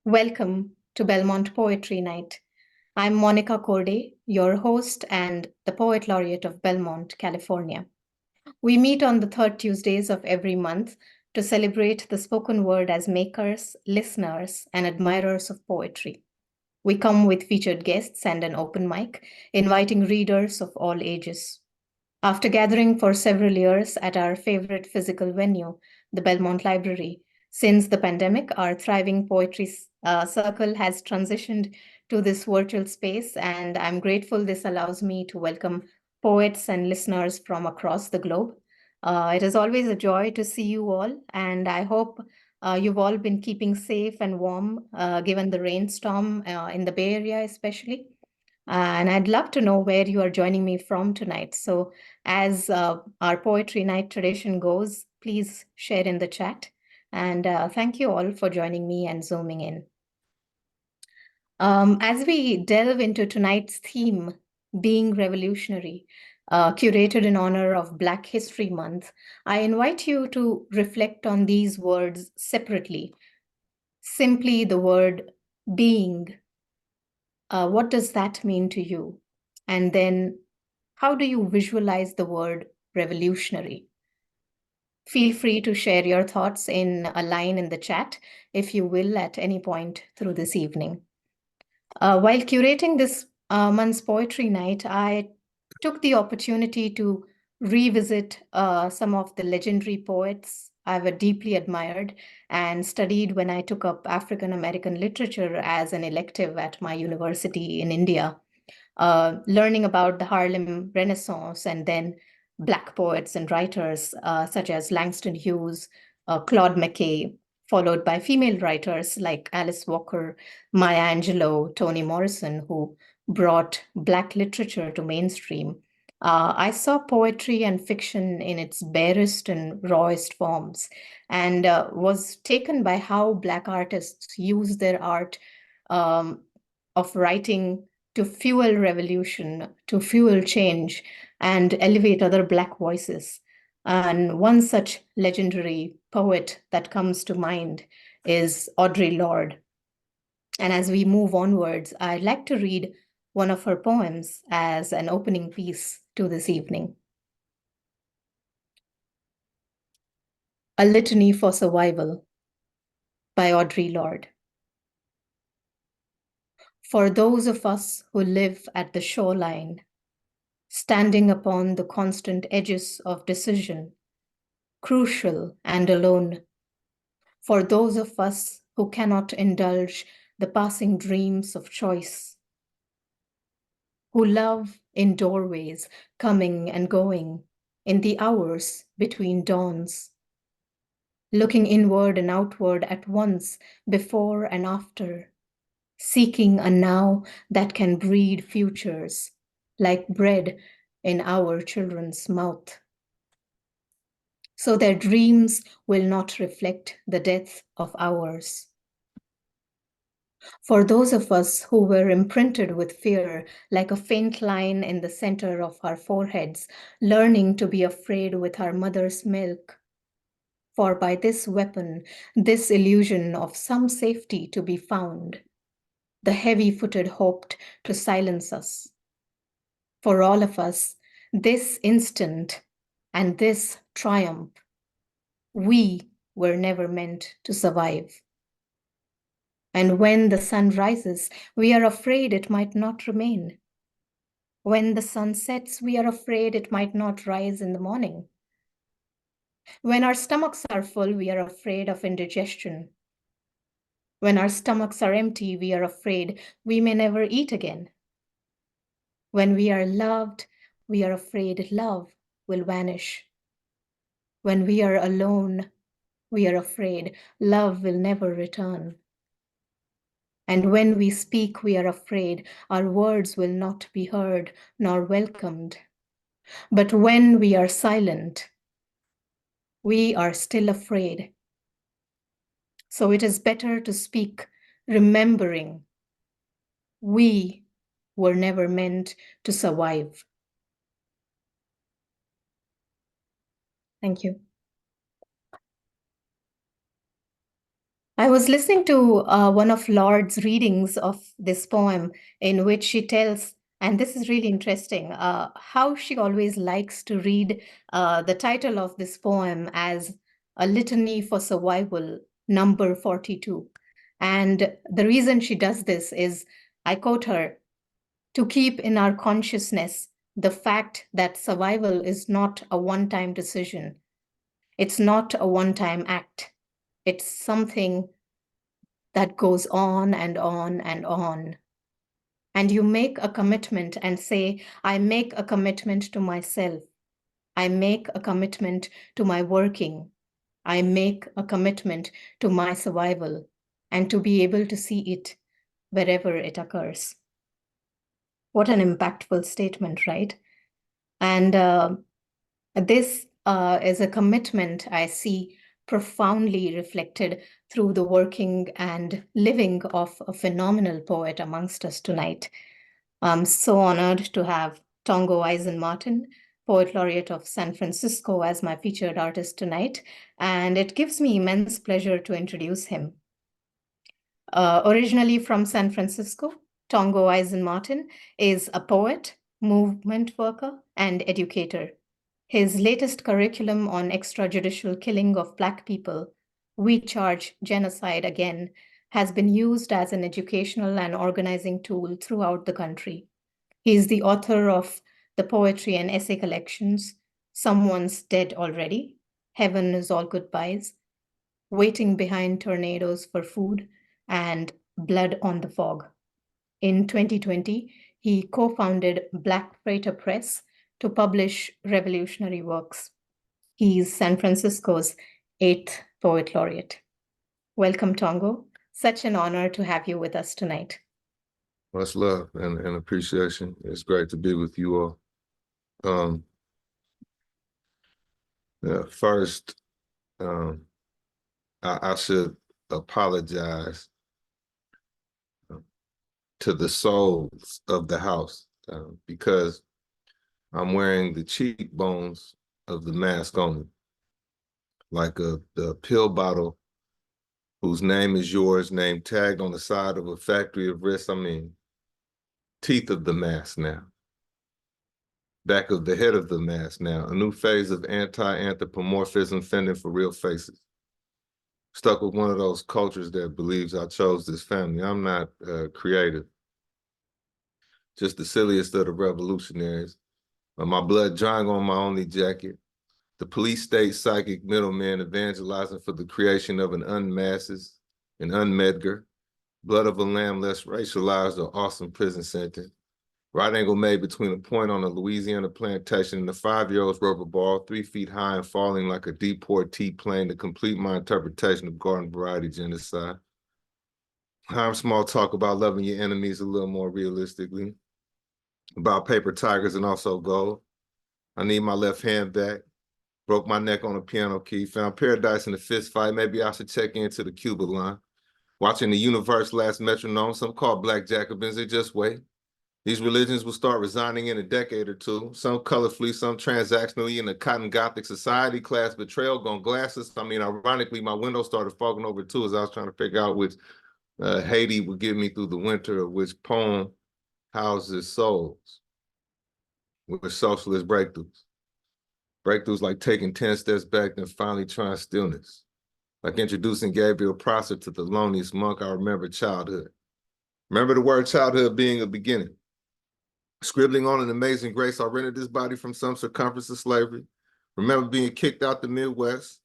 Welcome to Belmont Poetry Night. I'm Monica Korde, your host and the Poet Laureate of Belmont, California. We meet on the third Tuesdays of every month to celebrate the spoken word as makers, listeners, and admirers of poetry. We come with featured guests and an open mic, inviting readers of all ages. After gathering for several years at our favorite physical venue, the Belmont Library, since the pandemic, our thriving poetry circle has transitioned to this virtual space, and I'm grateful this allows me to welcome poets and listeners from across the globe. It is always a joy to see you all, and I hope you've all been keeping safe and warm given the rainstorm in the Bay Area, especially. And I'd love to know where you are joining me from tonight. So, as our poetry night tradition goes, please share in the chat. And thank you all for joining me and zooming in. As we delve into tonight's theme, being revolutionary, curated in honor of Black History Month, I invite you to reflect on these words separately. Simply the word being. What does that mean to you? And then how do you visualize the word revolutionary? Feel free to share your thoughts in a line in the chat, if you will, at any point through this evening. While curating this month's poetry night, I took the opportunity to revisit some of the legendary poets I've deeply admired and studied when I took up African American literature as an elective at my university in India. Learning about the Harlem Renaissance and then Black poets and writers such as Langston Hughes, Claude McKay, followed by female writers like Alice Walker, Maya Angelou, Toni Morrison, who brought Black literature to mainstream. I saw poetry and fiction in its barest and rawest forms and was taken by how Black artists use their art of writing to fuel revolution, to fuel change, and elevate other Black voices. And one such legendary poet that comes to mind is Audre Lorde. And as we move onwards, I'd like to read one of her poems as an opening piece to this evening. A Litany for Survival by Audre Lorde. For those of us who live at the shoreline, standing upon the constant edges of decision, crucial and alone. For those of us who cannot indulge the passing dreams of choice, who love in doorways, coming and going, in the hours between dawns, looking inward and outward at once, before and after, seeking a now that can breed futures, like bread in our children's mouth. So their dreams will not reflect the death of ours. For those of us who were imprinted with fear, like a faint line in the center of our foreheads, learning to be afraid with our mother's milk. For by this weapon, this illusion of some safety to be found, the heavy-footed hoped to silence us. For all of us, this instant and this triumph, we were never meant to survive. And when the sun rises, we are afraid it might not remain. When the sun sets, we are afraid it might not rise in the morning. When our stomachs are full, we are afraid of indigestion. When our stomachs are empty, we are afraid we may never eat again. When we are loved, we are afraid love will vanish. When we are alone, we are afraid love will never return. And when we speak, we are afraid our words will not be heard nor welcomed. But when we are silent, we are still afraid. So it is better to speak, remembering we were never meant to survive. Thank you. I was listening to one of Lord's readings of this poem, in which she tells, and this is really interesting, how she always likes to read the title of this poem as A Litany for Survival, number 42. And the reason she does this is, I quote her, to keep in our consciousness the fact that survival is not a one-time decision. It's not a one-time act. It's something that goes on and on and on. And you make a commitment and say, I make a commitment to myself. I make a commitment to my working. I make a commitment to my survival and to be able to see it wherever it occurs. What an impactful statement, right? And this is a commitment I see profoundly reflected through the working and living of a phenomenal poet amongst us tonight. I'm so honored to have Tongo Eisen-Martin, Poet Laureate of San Francisco, as my featured artist tonight, and it gives me immense pleasure to introduce him. Originally from San Francisco, Tongo Eisen-Martin is a poet, movement worker, and educator. His latest curriculum on extrajudicial killing of Black people, We Charge Genocide Again, has been used as an educational and organizing tool throughout the country. He is the author of the poetry and essay collections, Someone's Dead Already, Heaven is All Goodbyes, Waiting Behind Tornadoes for Food, and Blood on the Fog. In 2020, he co-founded Black Freighter Press to publish revolutionary works. He's San Francisco's 8th Poet Laureate. Welcome, Tongo. Such an honor to have you with us tonight. Much love and appreciation. It's great to be with you all. First, I should apologize to the souls of the house because I'm wearing the cheekbones of the mask on me, like the pill bottle whose name is yours, name tagged on the side of a factory of wrists. I mean, teeth of the mask now. Back of the head of the mask now, a new phase of anti-anthropomorphism fending for real faces. Stuck with one of those cultures that believes I chose this family. I'm not creative. Just the silliest of the revolutionaries. My blood drying on my only jacket. The police state psychic middleman evangelizing for the creation of an unmasses, an unmedgar, blood of a lamb less racialized or awesome prison sentence. Right angle made between a point on a Louisiana plantation and a 5-year-old's rubber ball, 3 feet high and falling like a deportee plane to complete my interpretation of garden variety genocide. I'm small talk about loving your enemies a little more realistically. About paper tigers and also gold. I need my left hand back. Broke my neck on a piano key. Found paradise in a fist fight. Maybe I should check into the Cuba line. Watching the universe last metronome. Some call Black Jacobins. They just wait. These religions will start resigning in a decade or two, some colorfully, some transactionally in a cotton gothic society class betrayal gone glasses. I mean, ironically, my window started fogging over too as I was trying to figure out which Haiti would get me through the winter, or which poem houses souls with socialist breakthroughs. Breakthroughs like taking 10 steps back, then finally trying stillness. Like introducing Gabriel Prosser to the loneliest monk I remember childhood. Remember the word childhood being a beginning. Scribbling on an amazing grace, I rented this body from some circumference of slavery. Remember being kicked out the Midwest.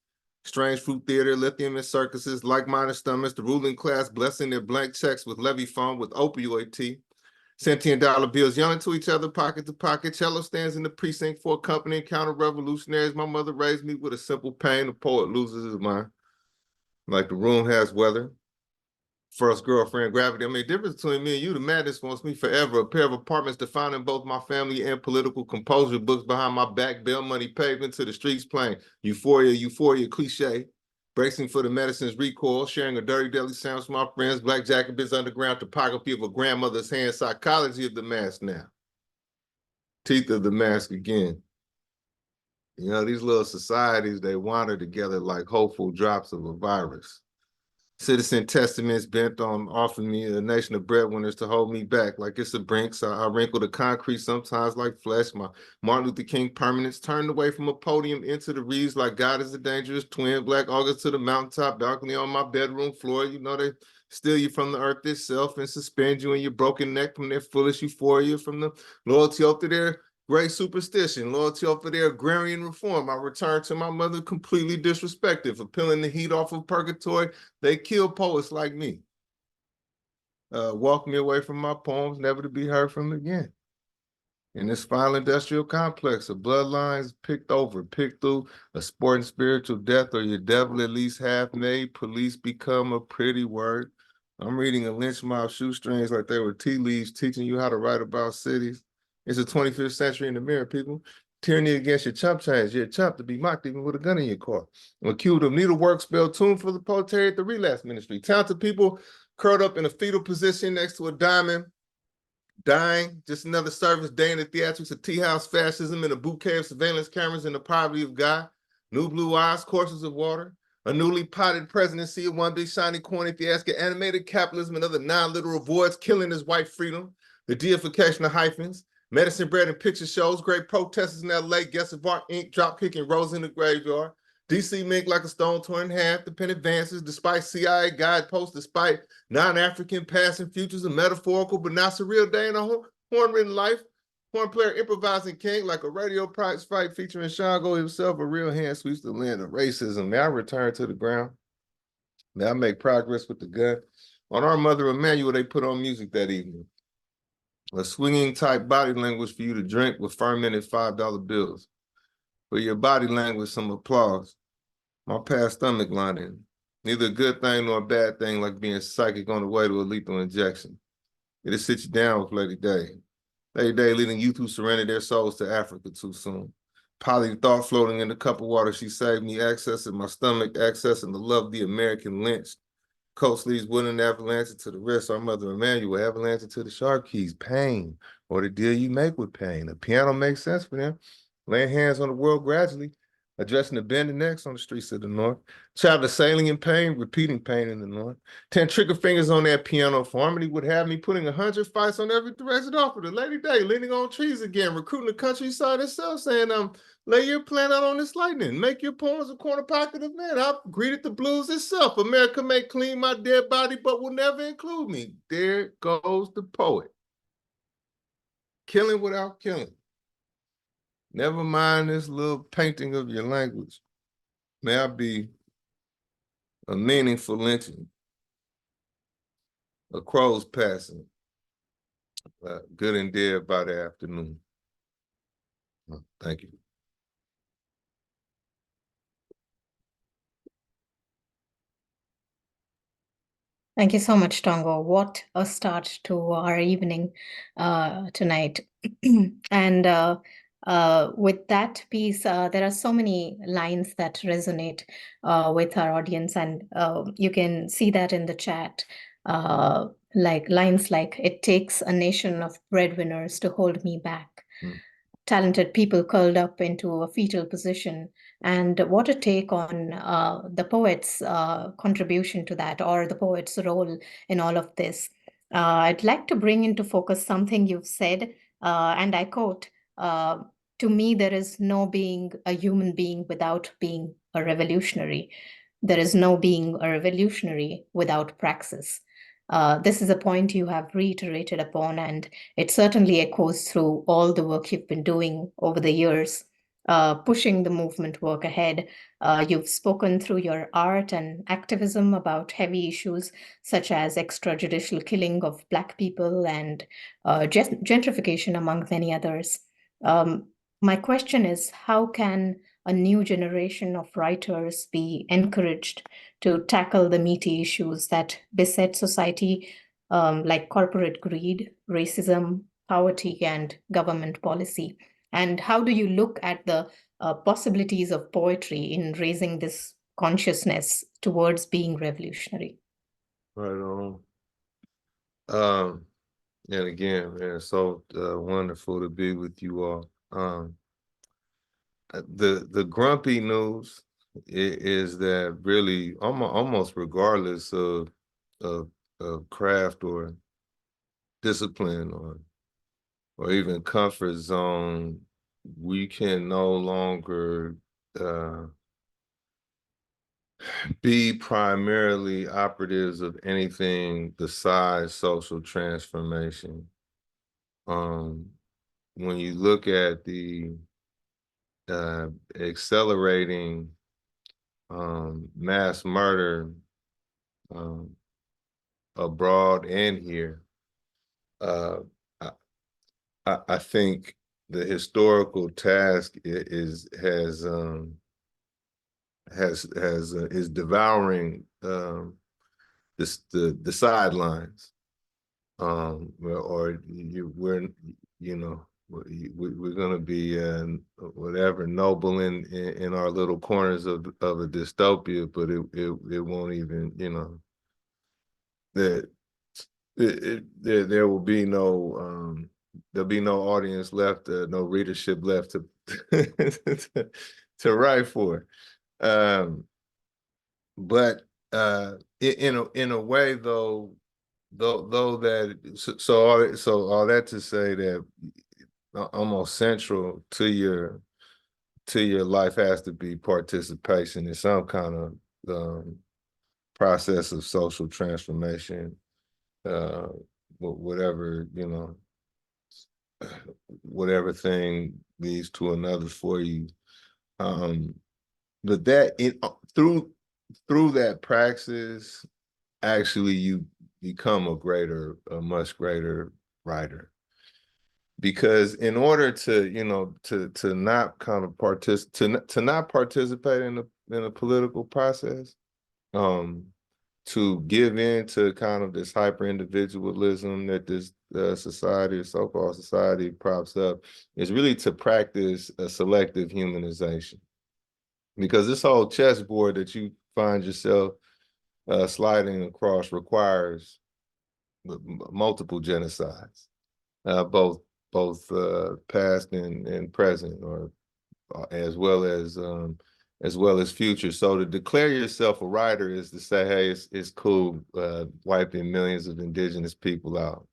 Strange fruit theater, lithium and circuses, like-minded stomachs, the ruling class blessing their blank checks with levy phone with opioid tea. Centennial dollar bills yelling to each other, pocket to pocket. Cello stands in the precinct for a company and counter-revolutionaries. My mother raised me with a simple pain. The poet loses his mind. Like the room has weather. First girlfriend, gravity. I mean, the difference between me and you, the madness wants me forever. A pair of apartments defining both my family and political composure. Books behind my back, bail money pavement to the streets playing. Euphoria, euphoria, cliche. Bracing for the medicine's recoil, sharing a dirty daily sandwich with my friends. Black Jacobins underground topography of a grandmother's hand. Psychology of the mask now. Teeth of the mask again. You know, these little societies, they wander together like hopeful drops of a virus. Citizen testaments bent on offering me a nation of breadwinners to hold me back like it's a brink. So I wrinkle the concrete sometimes like flesh. My Martin Luther King permanence turned away from a podium into the reeds like God is a dangerous twin. Black August to the mountaintop balcony on my bedroom floor. You know, they steal you from the earth itself and suspend you in your broken neck from their foolish euphoria, from the loyalty up to their great superstition, loyalty over their agrarian reform. I returned to my mother completely disrespected for peeling the heat off of purgatory. They kill poets like me. Walk me away from my poems, never to be heard from again. In this final industrial complex of bloodlines picked over, picked through, a sport and spiritual death, or your devil at least half made, police become a pretty word. I'm reading a lynch mob shoestrings like they were tea leaves, teaching you how to write about cities. It's the 25th century in the mirror, people. Tyranny against your chump change. You're a chump to be mocked even with a gun in your car. Accused of needlework, spelled tune for the proletariat at the relapse ministry. Talented people curled up in a fetal position next to a diamond, dying. Just another service day in the theatrics of tea house fascism and a bouquet of surveillance cameras in the poverty of God. New blue eyes, courses of water. A newly potted presidency of one big shiny corny fiasco, animated capitalism and other non-literal voids killing his white freedom. The deification of hyphens. Medicine bread and picture shows. Great protesters in LA. Guests of art, ink, drop kicking rose in the graveyard. DC mink like a stone torn in half. The pen advances despite CIA guideposts, despite non-African passing futures, a metaphorical but not surreal day in a horn-ridden life. Horn player improvising king like a radio prize fight featuring Shango himself. A real hand sweeps the land of racism. May I return to the ground? May I make progress with the gun? On Our Mother Emmanuel, they put on music that evening. A swinging type body language for you to drink with fermented $5 bills. For your body language, some applause. My past stomach lining. Neither a good thing nor a bad thing like being psychic on the way to a lethal injection. It'll sit you down with Lady Day. Lady Day leading youth who surrendered their souls to Africa too soon. Poly thought floating in the cup of water, she saved me, accessing my stomach, accessing the love of the American lynched. Coat sleeves wooden avalanche to the wrist. Our Mother Emmanuel, avalanche to the sharp keys. Pain, or the deal you make with pain. A piano makes sense for them. Laying hands on the world gradually, addressing the bending necks on the streets of the north. Child sailing in pain, repeating pain in the north. 10 trigger fingers on that piano. For harmony would have me putting 100 fights on every thread off of the Lady Day, leaning on trees again, recruiting the countryside itself, saying, lay your plan out on this lightning. Make your poems a corner pocket of men. I've greeted the blues itself. America may clean my dead body, but will never include me. There goes the poet. Killing without killing. Never mind this little painting of your language. May I be a meaningful lynching, a crow's passing, good and dead by the afternoon. Thank you. Thank you so much, Tongo. What a start to our evening tonight. And with that piece, there are so many lines that resonate with our audience, and you can see that in the chat. Like lines like, "It takes a nation of breadwinners to hold me back." Talented people curled up into a fetal position. And what a take on the poet's contribution to that, or the poet's role in all of this. I'd like to bring into focus something you've said, and I quote, "To me, there is no being a human being without being a revolutionary. There is no being a revolutionary without praxis." This is a point you have reiterated upon, and it certainly echoes through all the work you've been doing over the years, pushing the movement work ahead. You've spoken through your art and activism about heavy issues such as extrajudicial killing of Black people and gentrification, among many others. My question is, how can a new generation of writers be encouraged to tackle the meaty issues that beset society, like corporate greed, racism, poverty, and government policy? And how do you look at the possibilities of poetry in raising this consciousness towards being revolutionary? Right on. And again, man, so wonderful to be with you all. The grumpy news is that really almost regardless of of craft or discipline or even comfort zone, we can no longer be primarily operatives of anything besides social transformation. When you look at the accelerating mass murder um, abroad and here, uh, I think the historical task is devouring the sidelines, or we're we're going to be whatever noble in our little corners of a dystopia, but it won't even that there will be no there'll be no audience left, no readership left to to write for. Um, but in a way though that so all that to say that almost central to your life has to be participation in some kind of process of social transformation, uh, whatever whatever thing leads to another for you. But that through that praxis, actually you become a much greater writer. Because in order to, to not kind of to not participate in a political process, um, to give in to kind of this hyper individualism that this society or so-called society props up, is really to practice a selective humanization. Because this whole chessboard that you find yourself sliding across requires multiple genocides, both past and present, or as well as future. So to declare yourself a writer is to say, hey, it's cool wiping millions of indigenous people out,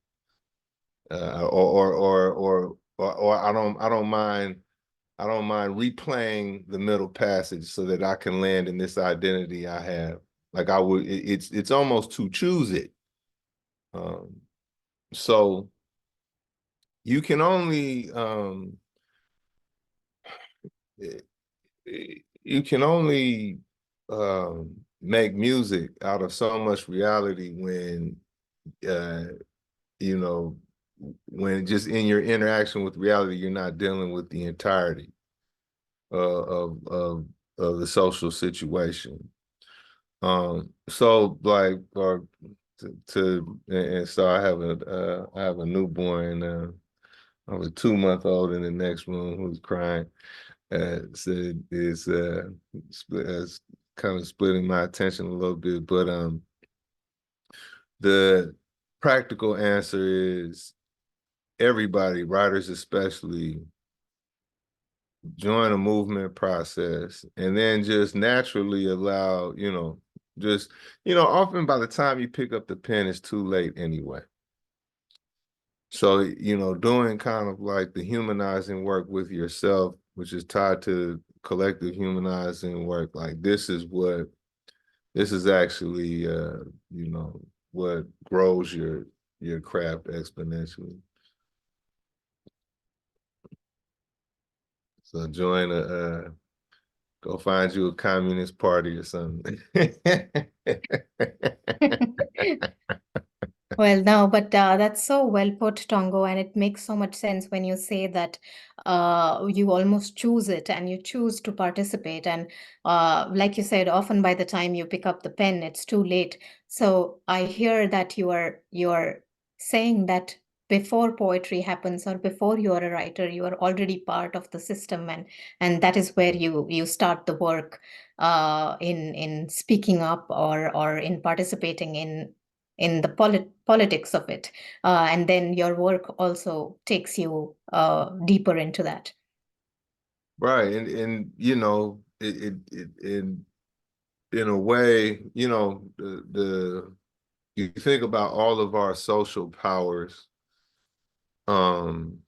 or I don't mind replaying the Middle Passage so that I can land in this identity I have. Like I would, it's almost to choose it. So you can only you can only make music out of so much reality when uh, you know when just in your interaction with reality you're not dealing with the entirety of the social situation. So like or and so I have a newborn. I was a 2-month-old in the next room who's crying. Said is kind of splitting my attention a little bit, but the practical answer is everybody, writers especially, join a movement process and then just naturally allow, just, often by the time you pick up the pen, it's too late anyway. So, doing kind of like the humanizing work with yourself, which is tied to collective humanizing work, like this is actually, what grows your craft exponentially. So go find you a communist party or something. Well, no, but that's so well put, Tongo, and it makes so much sense when you say that you almost choose it and you choose to participate. And like you said, often by the time you pick up the pen, it's too late. So I hear that you are saying that before poetry happens or before you are a writer, you are already part of the system, and that is where you start the work in speaking up or in participating in the politics of it. And then your work also takes you deeper into that. Right. And in a way, you know, you think about all of our social powers, um,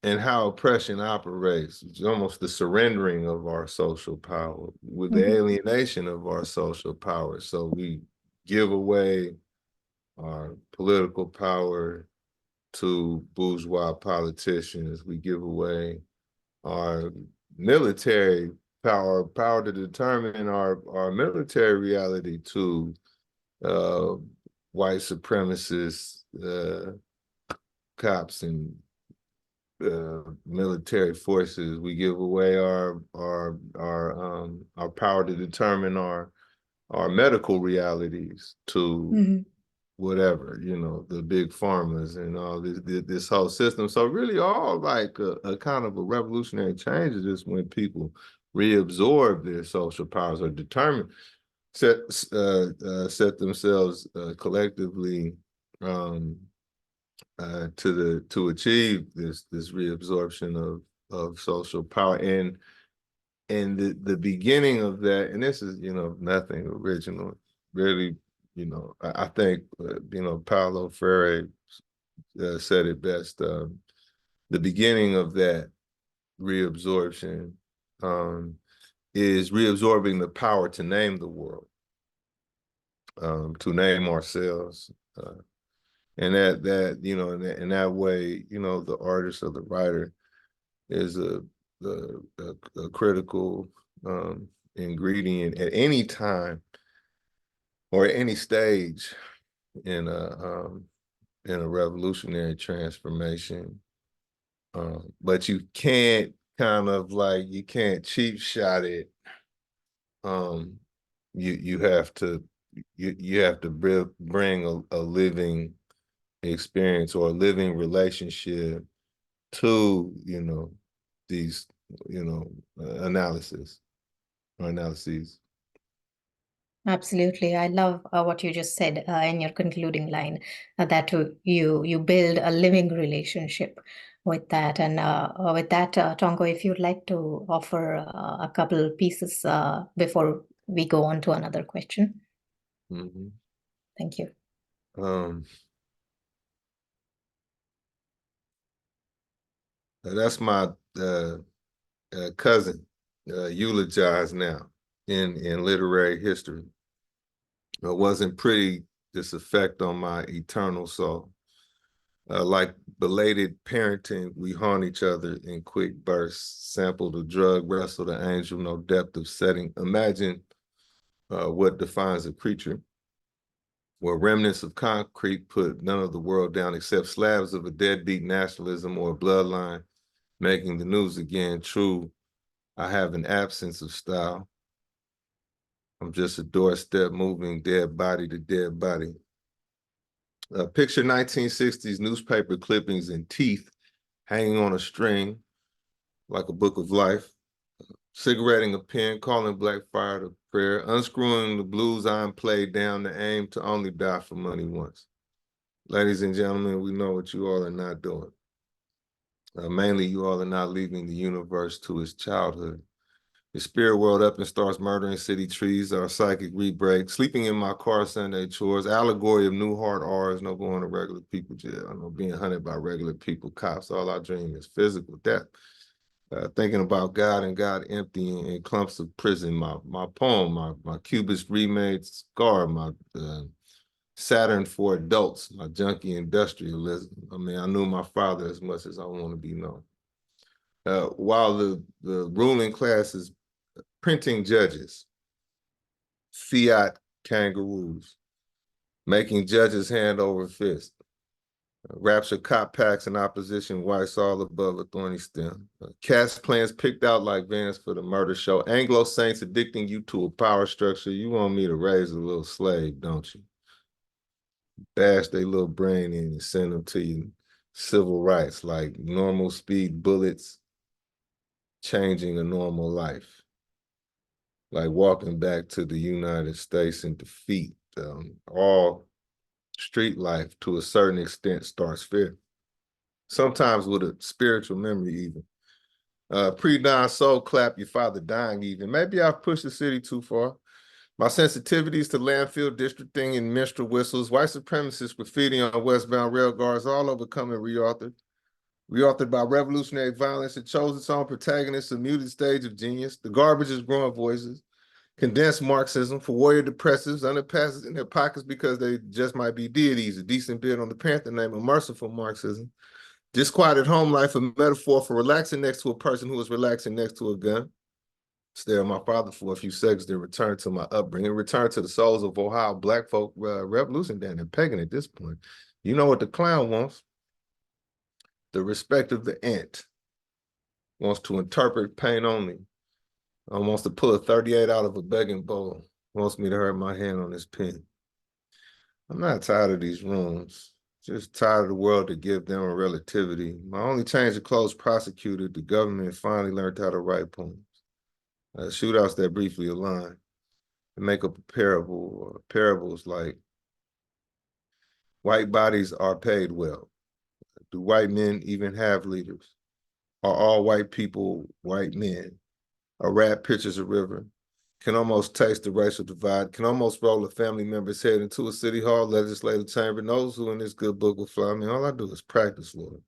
and how oppression operates. It's almost the surrendering of our social power with the Mhm. alienation of our social power. So we give away our political power to bourgeois politicians. We give away our military power to determine our military reality to uh, white supremacists, cops and military forces. We give away our power to determine our medical realities to Mhm. whatever, you know, the big pharmas and all this whole system. So really all like a kind of a revolutionary change is just when people reabsorb their social powers or determine set themselves collectively to achieve this reabsorption of social power. And the beginning of that, and this is, you know, nothing original, really, you know, I think, you know, Paulo Freire said it best. The beginning of that reabsorption is reabsorbing the power to name the world, to name ourselves. And that, you know, in that way, you know, the artist or the writer is a critical ingredient at any time or at any stage in a revolutionary transformation. But you can't kind of like you can't cheap shot it. Um, you have to you have to bring a living experience or a living relationship to, you know, these, you know, analysis or analyses. Absolutely. I love what you just said in your concluding line, that you build a living relationship with that. And with that, Tongo, if you'd like to offer a couple pieces before we go on to another question. Mm-hmm. Thank you. Um, that's my cousin, eulogized now in literary history. It wasn't pretty, this effect on my eternal soul. Like belated parenting, we haunt each other in quick bursts, sample the drug, wrestle the angel, no depth of setting. Imagine what defines a creature, where remnants of concrete put none of the world down except slabs of a deadbeat nationalism or a bloodline making the news again. True, I have an absence of style. I'm just a doorstep moving dead body to dead body. Picture 1960s newspaper clippings and teeth hanging on a string like a book of life, cigaretting a pen, calling black fire to prayer, unscrewing the blues I'm played down to aim to only die for money once. Ladies and gentlemen, we know what you all are not doing. Mainly, you all are not leaving the universe to its childhood. The spirit world up and starts murdering city trees, our psychic re-break, sleeping in my car Sunday chores, allegory of new hard R's, no going to regular people jail, no being hunted by regular people, cops. All I dream is physical death. Thinking about God and God emptying in clumps of prison, my poem, my Cubist remade scar, my Saturn for adults, my junkie industrialism. I mean, I knew my father as much as I want to be known. While the ruling class is printing judges, fiat kangaroos, making judges hand over fist, rapture cop packs and opposition whites all above a thorny stem. Cast plans picked out like vans for the murder show. Anglo saints addicting you to a power structure. You want me to raise a little slave, don't you? Bash their little brain in and send them to you. Civil rights, like normal speed bullets, changing a normal life. Like walking back to the United States in defeat. All street life to a certain extent starts fear. Sometimes with a spiritual memory even. Pre-dawn soul clap, your father dying even. Maybe I've pushed the city too far. My sensitivities to landfill districting and minstrel whistles, white supremacist graffiti on westbound rail cars, all overcome and reauthored. Reauthored by revolutionary violence, it chose its own protagonist, a muted stage of genius. The garbage is growing voices. Condensed Marxism for warrior depressives, underpasses in their pockets because they just might be deities, a decent bit on the Panther name, a merciful Marxism. Disquieted home life, a metaphor for relaxing next to a person who is relaxing next to a gun. Stare at my father for a few seconds, then return to my upbringing, return to the souls of Ohio black folk revolution down and pagan at this point. You know what the clown wants? The respect of the ant. Wants to interpret pain only. Wants to pull a 38 out of a begging bowl. Wants me to hurt my hand on his pen. I'm not tired of these rooms. Just tired of the world to give them a relativity. My only change of clothes prosecuted, the government finally learned how to write poems. Shootouts that briefly align and make up a parable. Parables like white bodies are paid well. Do white men even have leaders? Are all white people white men? A rat pitches a river. Can almost taste the racial divide. Can almost roll a family member's head into a city hall, legislative chamber. Knows who in this good book will fly. I mean, all I do is practice, Lord.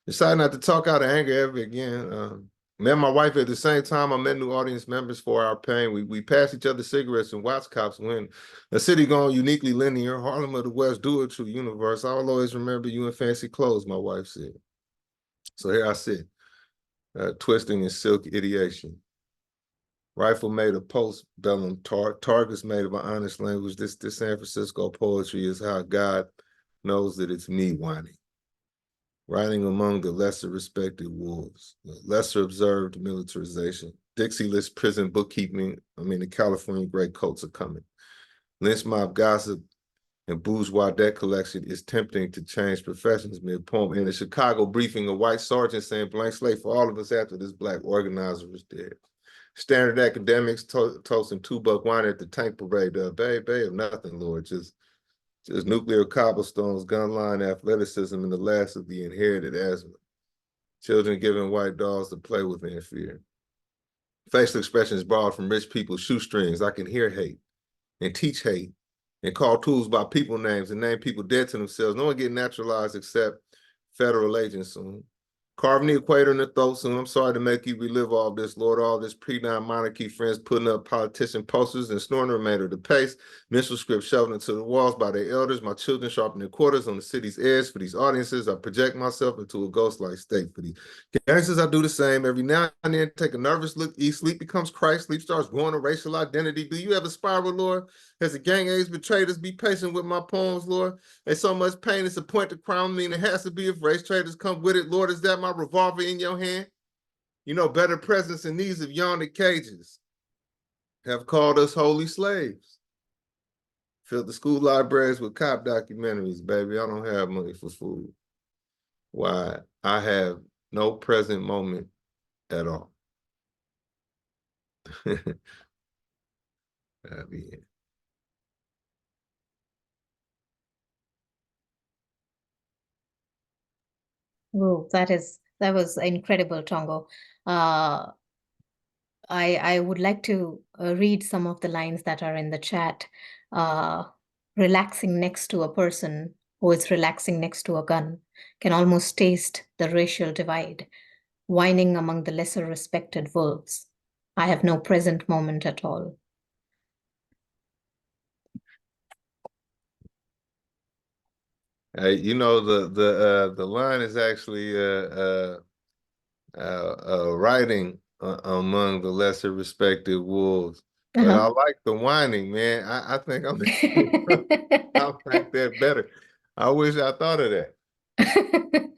Decided not to talk out of anger ever again. Met my wife at the same time. I met new audience members for our pain. We passed each other cigarettes and watch cops win. A city gone uniquely linear. Harlem of the West, do it true universe. I'll always remember you in fancy clothes, my wife said. So here I sit, twisting in silk ideation. Rifle made of post-bellum targets made of an honest language. This San Francisco poetry is how God knows that it's me whining. Riding among the lesser respected wolves, lesser observed militarization, Dixie-less prison bookkeeping. The California gray coats are coming. Lynch mob gossip and bourgeois debt collection is tempting to change professions mid-poem. In the Chicago briefing, a white sergeant saying blank slate for all of us after this black organizer is dead. Standard academics toasting $2 wine at the tank parade. Bay of nothing, Lord. Just nuclear cobblestones, gun line athleticism, and the last of the inherited asthma. Children giving white dolls to play with in fear. Facial expressions borrowed from rich people's shoestrings. I can hear hate and teach hate and call tools by people names and name people dead to themselves. No one getting naturalized except federal agents soon. Carving the equator in the throat soon. I'm sorry to make you relive all this, Lord. All this pre-non-monarchy friends putting up politician posters and snoring the remainder of the pace. Mental script shoved into the walls by their elders. My children sharpen their quarters on the city's edge. For these audiences, I project myself into a ghost-like state. For these gangsters, I do the same. Every now and then, take a nervous look. Sleep becomes Christ. Sleep starts growing a racial identity. Do you ever spiral, Lord? Has the gang aids betrayed us? Be patient with my poems, Lord. There's so much pain, it's a point to crown me, and it has to be if race traders come with it. Lord, is that my revolver in your hand? You know, better presence than these of yonder cages have called us holy slaves. Filled the school libraries with cop documentaries, baby. I don't have money for food. Why? I have no present moment at all. Oh, that was incredible, Tongo. Uh, I would like to read some of the lines that are in the chat. Uh, Relaxing next to a person who is relaxing next to a gun can almost taste the racial divide, whining among the lesser respected wolves. I have no present moment at all. You know, the line is actually writing among the lesser respected wolves. But I Uh-huh. like the whining, man. I think I'm I like that better. I wish I thought of that.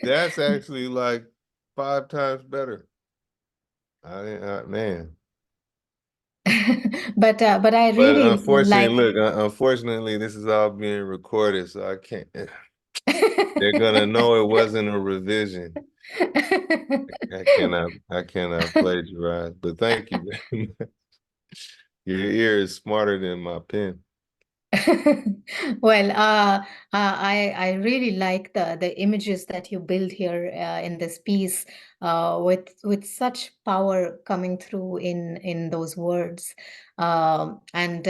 That's actually like 5 times better. Man. But I But really unfortunately, like. look, unfortunately, this is all being recorded, so I can't. They're gonna know it wasn't a revision. I cannot plagiarize. But thank you very much. Your ear is smarter than my pen. Well, I really like the images that you build here in this piece, with such power coming through in those words. And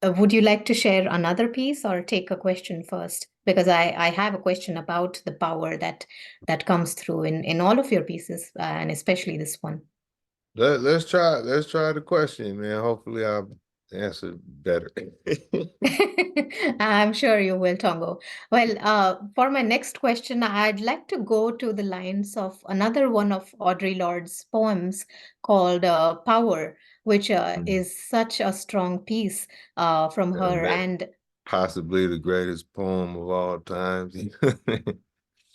would you like to share another piece or take a question first? Because I have a question about the power that comes through in all of your pieces, and especially this one. Let's try the question, man. Hopefully I'll answer better. I'm sure you will, Tongo. Well, for my next question, I'd like to go to the lines of another one of Audre Lorde's poems called Power, which Mm. is such a strong piece from her. That And possibly the greatest poem of all times.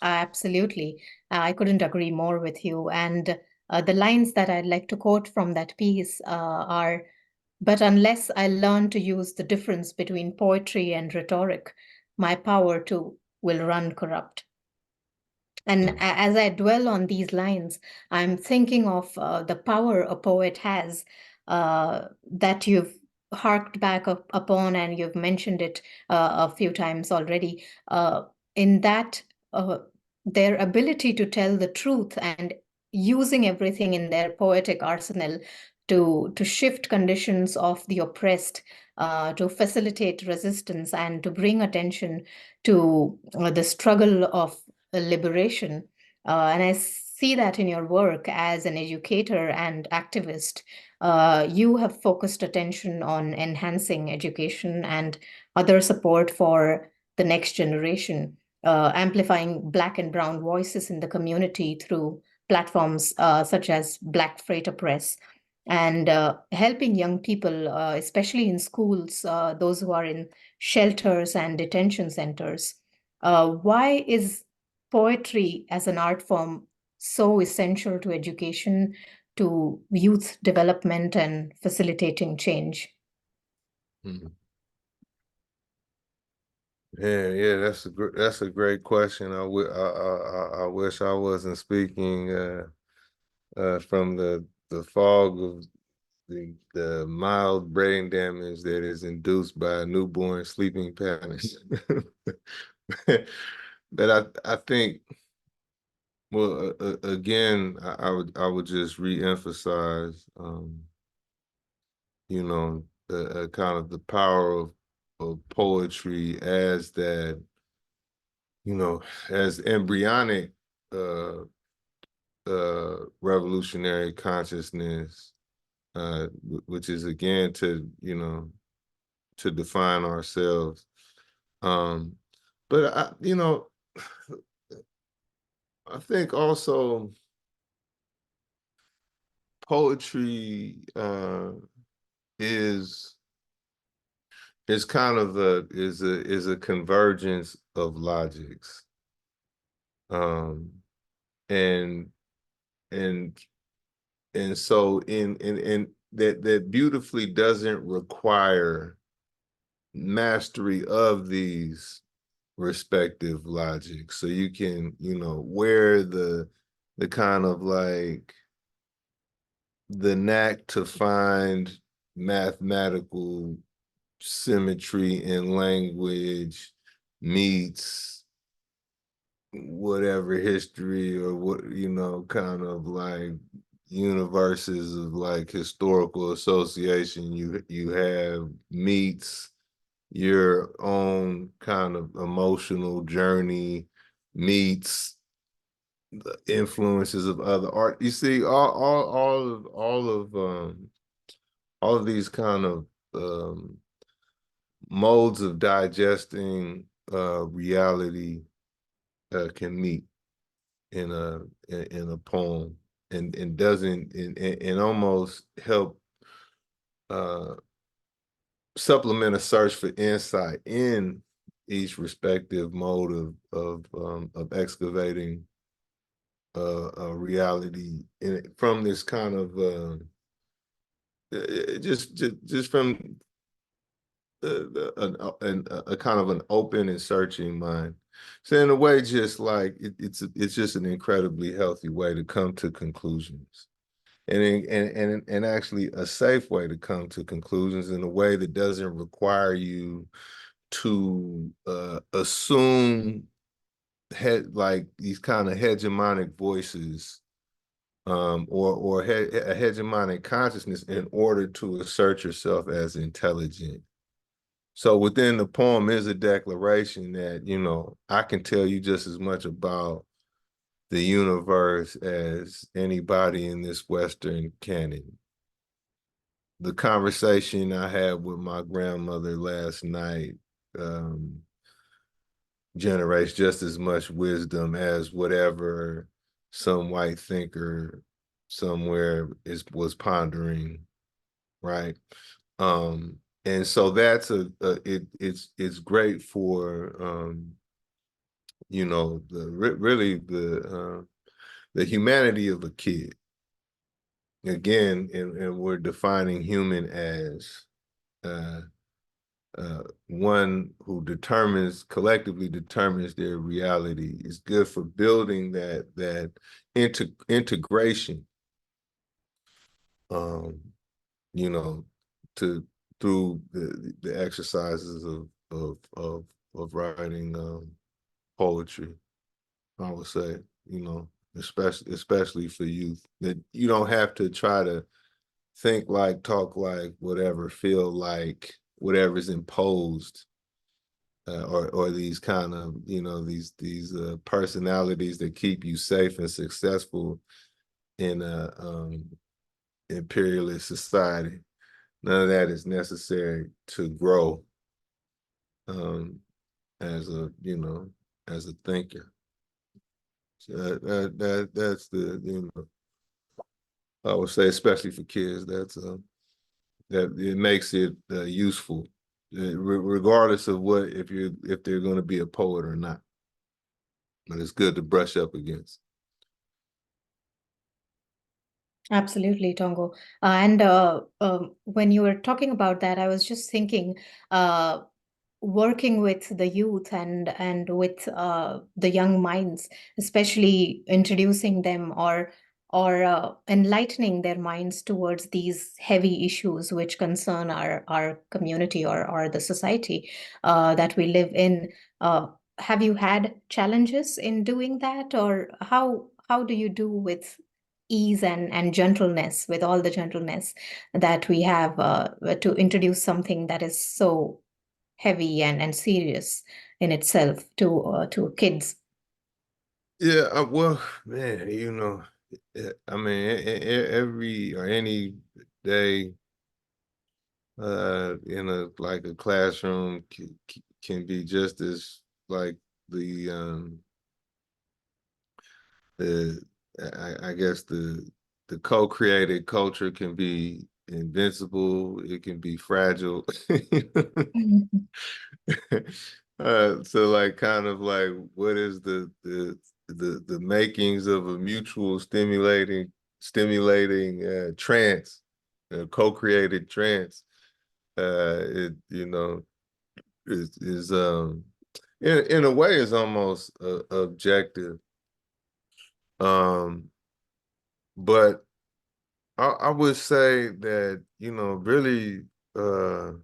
absolutely, I couldn't agree more with you. And the lines that I'd like to quote from that piece are, "But unless I learn to use the difference between poetry and rhetoric, my power too will run corrupt." And as I dwell on these lines, I'm thinking of the power a poet has, that you've harked back upon, and you've mentioned it a few times already. In that, uh, their ability to tell the truth and using everything in their poetic arsenal to shift conditions of the oppressed, to facilitate resistance, and to bring attention to the struggle of liberation. And I see that in your work as an educator and activist. You have focused attention on enhancing education and other support for the next generation, amplifying Black and Brown voices in the community through platforms such as Black Freighter Press, and helping young people, especially in schools, those who are in shelters and detention centers. Why is poetry as an art form so essential to education, to youth development, and facilitating change? Mhm. Yeah, that's a great question. I wish I wasn't speaking from the fog of the mild brain damage that is induced by newborn sleeping patterns. But I think, well, again, I would just reemphasize, the kind of the power of poetry as that, as embryonic uh, revolutionary consciousness, which is again to define ourselves. Um, but I think also poetry is kind of a convergence of logics, um, and and so in that beautifully doesn't require mastery of these respective logics. So you can, wear the kind of like the knack to find mathematical symmetry in language meets whatever history or what, kind of like universes of like historical association you have meets your own kind of emotional journey meets the influences of other art. You see, all of these kind of modes of digesting reality can meet in a poem, and doesn't and almost help uh, supplement a search for insight in each respective mode of excavating a reality from this kind of just from a kind of an open and searching mind. So in a way, just like it's just an incredibly healthy way to come to conclusions. and actually a safe way to come to conclusions in a way that doesn't require you to assume like these kind of hegemonic voices, or a hegemonic consciousness in order to assert yourself as intelligent. So within the poem is a declaration that, I can tell you just as much about the universe as anybody in this Western canon. The conversation I had with my grandmother last night generates just as much wisdom as whatever some white thinker somewhere was pondering, right? And so that's it's great for really the humanity of a kid. Again, and we're defining human as uh, one who collectively determines their reality. Is good for building that integration, um, you know, to through the exercises of writing poetry. I would say, especially for youth, that you don't have to try to think like, talk like, whatever, feel like whatever's imposed, or these kind of, these personalities that keep you safe and successful in a imperialist society. None of that is necessary to grow um, as a as a thinker. So that's the I would say, especially for kids, that it makes it useful, regardless of if they're going to be a poet or not. But it's good to brush up against. Absolutely, Tongo. And when you were talking about that, I was just thinking, uh, working with the youth and with the young minds, especially introducing them or enlightening their minds towards these heavy issues which concern our community or the society that we live in. Have you had challenges in doing that, or how do you do with ease and gentleness, with all the gentleness that we have, to introduce something that is so heavy and serious in itself to kids? Yeah, well, man, I mean, every or any day in a classroom can be just as like the the I guess the co-created culture can be invincible, it can be fragile. Mhm. So like kind of like what is the makings of a mutual stimulating trance, co-created trance. It is in a way is almost objective. Um, but I would say that, really the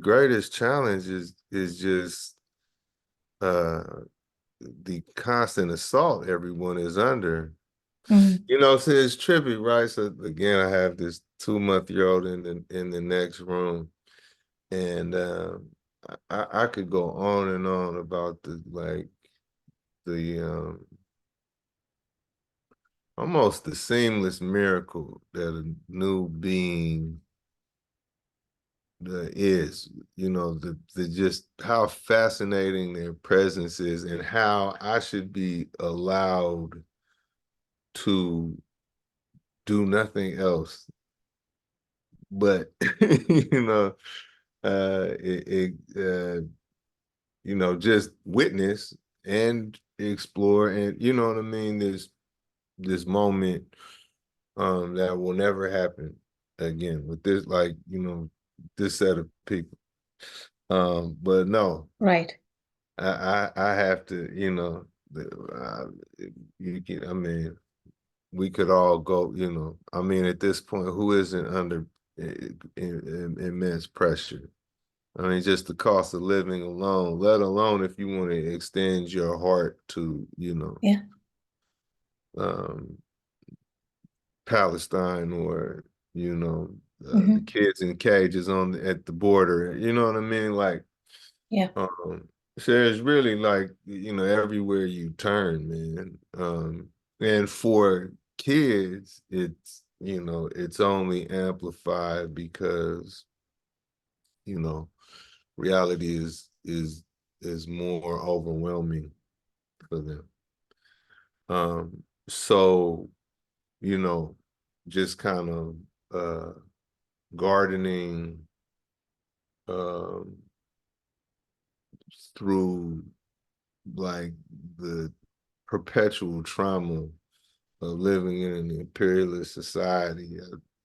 greatest challenge is just uh the constant assault everyone is under. Mhm. So it's trippy, right? So again, I have this 2-month-old in the next room, and I could go on and on about the almost the seamless miracle that a new being is, the just how fascinating their presence is, and how I should be allowed to do nothing else but just witness and explore, and what I mean, this moment that will never happen again with this, like, this set of people. But no, Right. I have to, you can, I mean, we could all go, I mean, at this point, who isn't under immense pressure? I mean, just the cost of living alone, let alone if you want to extend your heart to, Yeah. um, Palestine, or, the Hmm. kids in cages at the border. You know what I mean? Like, Yeah. so it's really like, everywhere you turn, man. And for kids, it's only amplified because, you know, reality is more overwhelming for them. So, you know, just kind of gardening um through like the perpetual trauma of living in an imperialist society,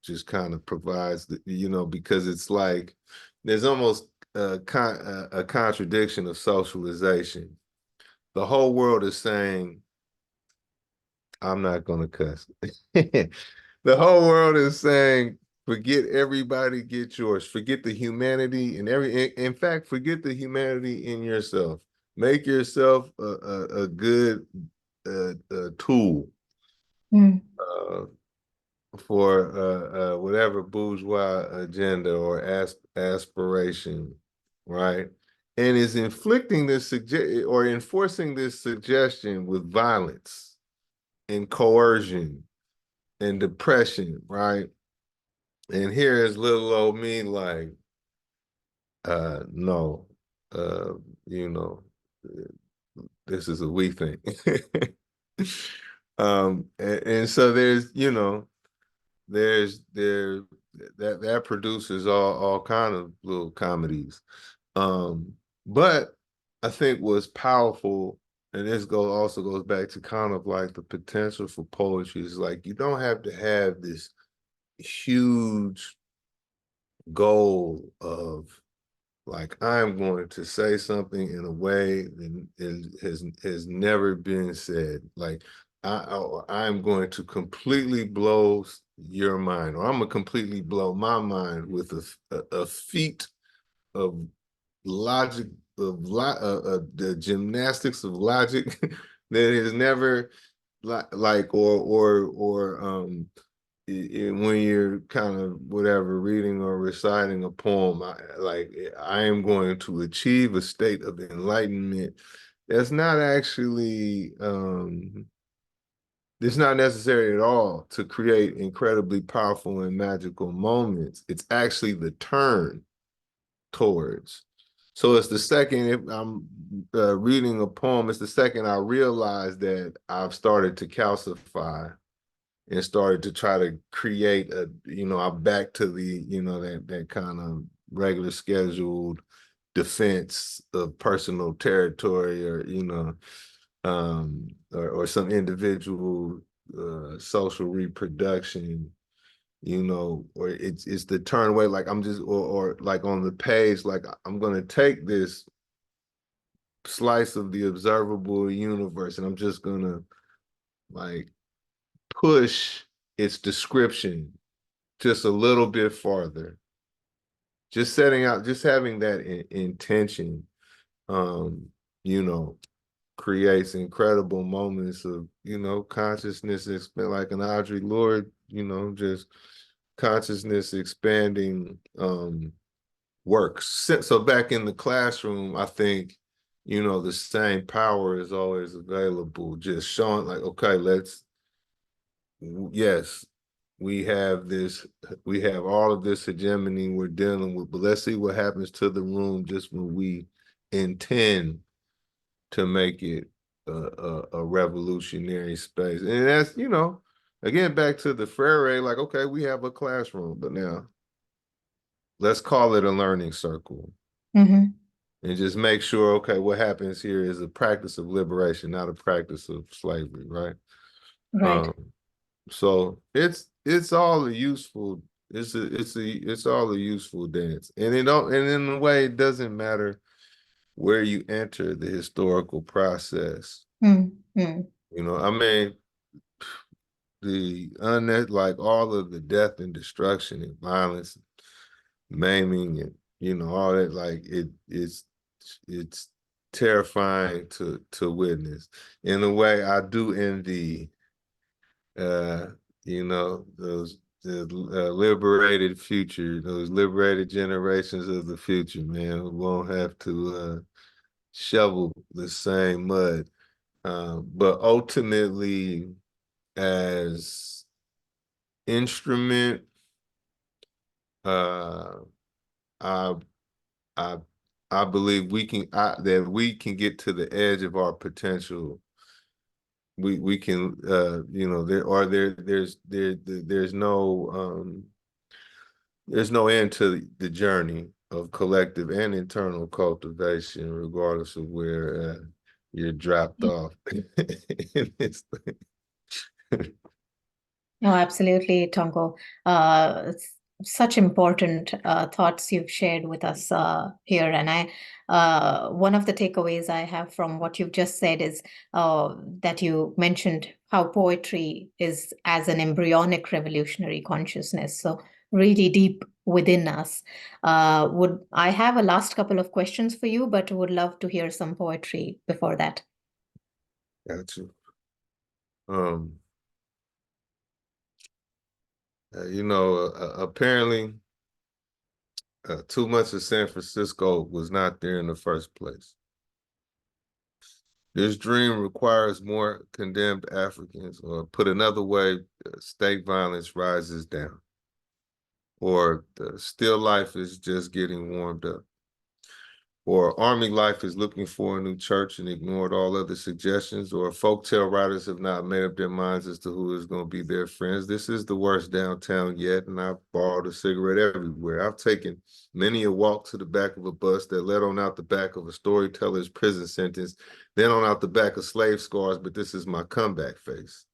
just kind of provides because it's like there's almost a contradiction of socialization. The whole world is saying, I'm not going to cuss. The whole world is saying, forget everybody, get yours. Forget the humanity in fact, forget the humanity in yourself. Make yourself a good tool Mm. uh, for whatever bourgeois agenda or aspiration, right? And is inflicting this or enforcing this suggestion with violence and coercion and depression, right? And here is little old me like, no, uh, you know, this is a we thing. And so there that produces all kind of little comedies. Um, but I think what's powerful, and this also goes back to kind of like the potential for poetry, is like you don't have to have this huge goal of like I'm going to say something in a way that has never been said. Like I'm going to completely blow your mind, or I'm gonna completely blow my mind with a feat of logic the gymnastics of logic that has never like or when you're kind of whatever reading or reciting a poem, I am going to achieve a state of enlightenment that's not actually it's not necessary at all to create incredibly powerful and magical moments. It's actually the turn towards. So it's the second, if I'm reading a poem, it's the second I realize that I've started to calcify and started to try to create I'm back to that kind of regular scheduled defense of personal territory, or or some individual social reproduction, or it's the turn away, like I'm just or like on the page, like I'm gonna take this slice of the observable universe and I'm just gonna like push its description just a little bit farther. Just setting out, just having that intention, um, you know, creates incredible moments of, consciousness. It's been like an Audre Lorde, just consciousness expanding works. So back in the classroom, I think, the same power is always available. Just showing like, okay, yes, we have all of this hegemony we're dealing with, but let's see what happens to the room just when we intend to make it a revolutionary space. And that's, again, back to the Freire, like, okay, we have a classroom, but now let's call it a learning circle. Hmm. And just make sure, okay, what happens here is a practice of liberation, not a practice of slavery, right? Right. Um, So it's all a useful it's all a useful dance, and it don't and in a way it doesn't matter where you enter the historical process. Mm. Mm. I mean, like all of the death and destruction and violence, maiming, and all that, like it's terrifying to witness. In a way, I do envy uh those the liberated future, those liberated generations of the future, man, who won't have to shovel the same mud. But ultimately, as instrument, uh, I I I believe that we can get to the edge of our potential. We can there's no end to the journey of collective and internal cultivation, regardless of where you're dropped off in this thing. No, absolutely, Tongo. It's such important thoughts you've shared with us here, and one of the takeaways I have from what you've just said is that you mentioned how poetry is as an embryonic revolutionary consciousness, so really deep within us. Would I have a last couple of questions for you, but would love to hear some poetry before that. Gotcha. Um, apparently, too much of San Francisco was not there in the first place. This dream requires more condemned Africans, or put another way, state violence rises down, or the still life is just getting warmed up, or army life is looking for a new church and ignored all other suggestions, or folktale writers have not made up their minds as to who is going to be their friends. This is the worst downtown yet, and I've borrowed a cigarette everywhere. I've taken many a walk to the back of a bus that led on out the back of a storyteller's prison sentence, then on out the back of slave scars, but this is my comeback face.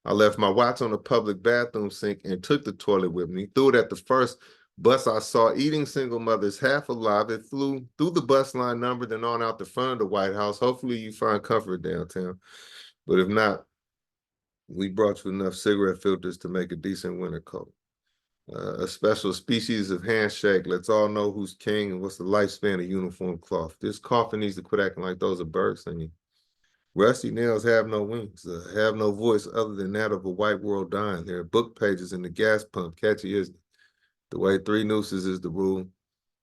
I left my watch on the public bathroom sink and took the toilet with me, threw it at the first bus I saw, eating single mothers half alive. It flew through the bus line number, then on out the front of the White House. Hopefully you find comfort downtown. But if not, we brought you enough cigarette filters to make a decent winter coat. A special species of handshake lets all know who's king and what's the lifespan of uniform cloth. This coffin needs to quit acting like those are birds singing. Rusty nails have no wings, have no voice other than that of a white world dying. There are book pages in the gas pump. Catchy, isn't it? The way three nooses is the rule,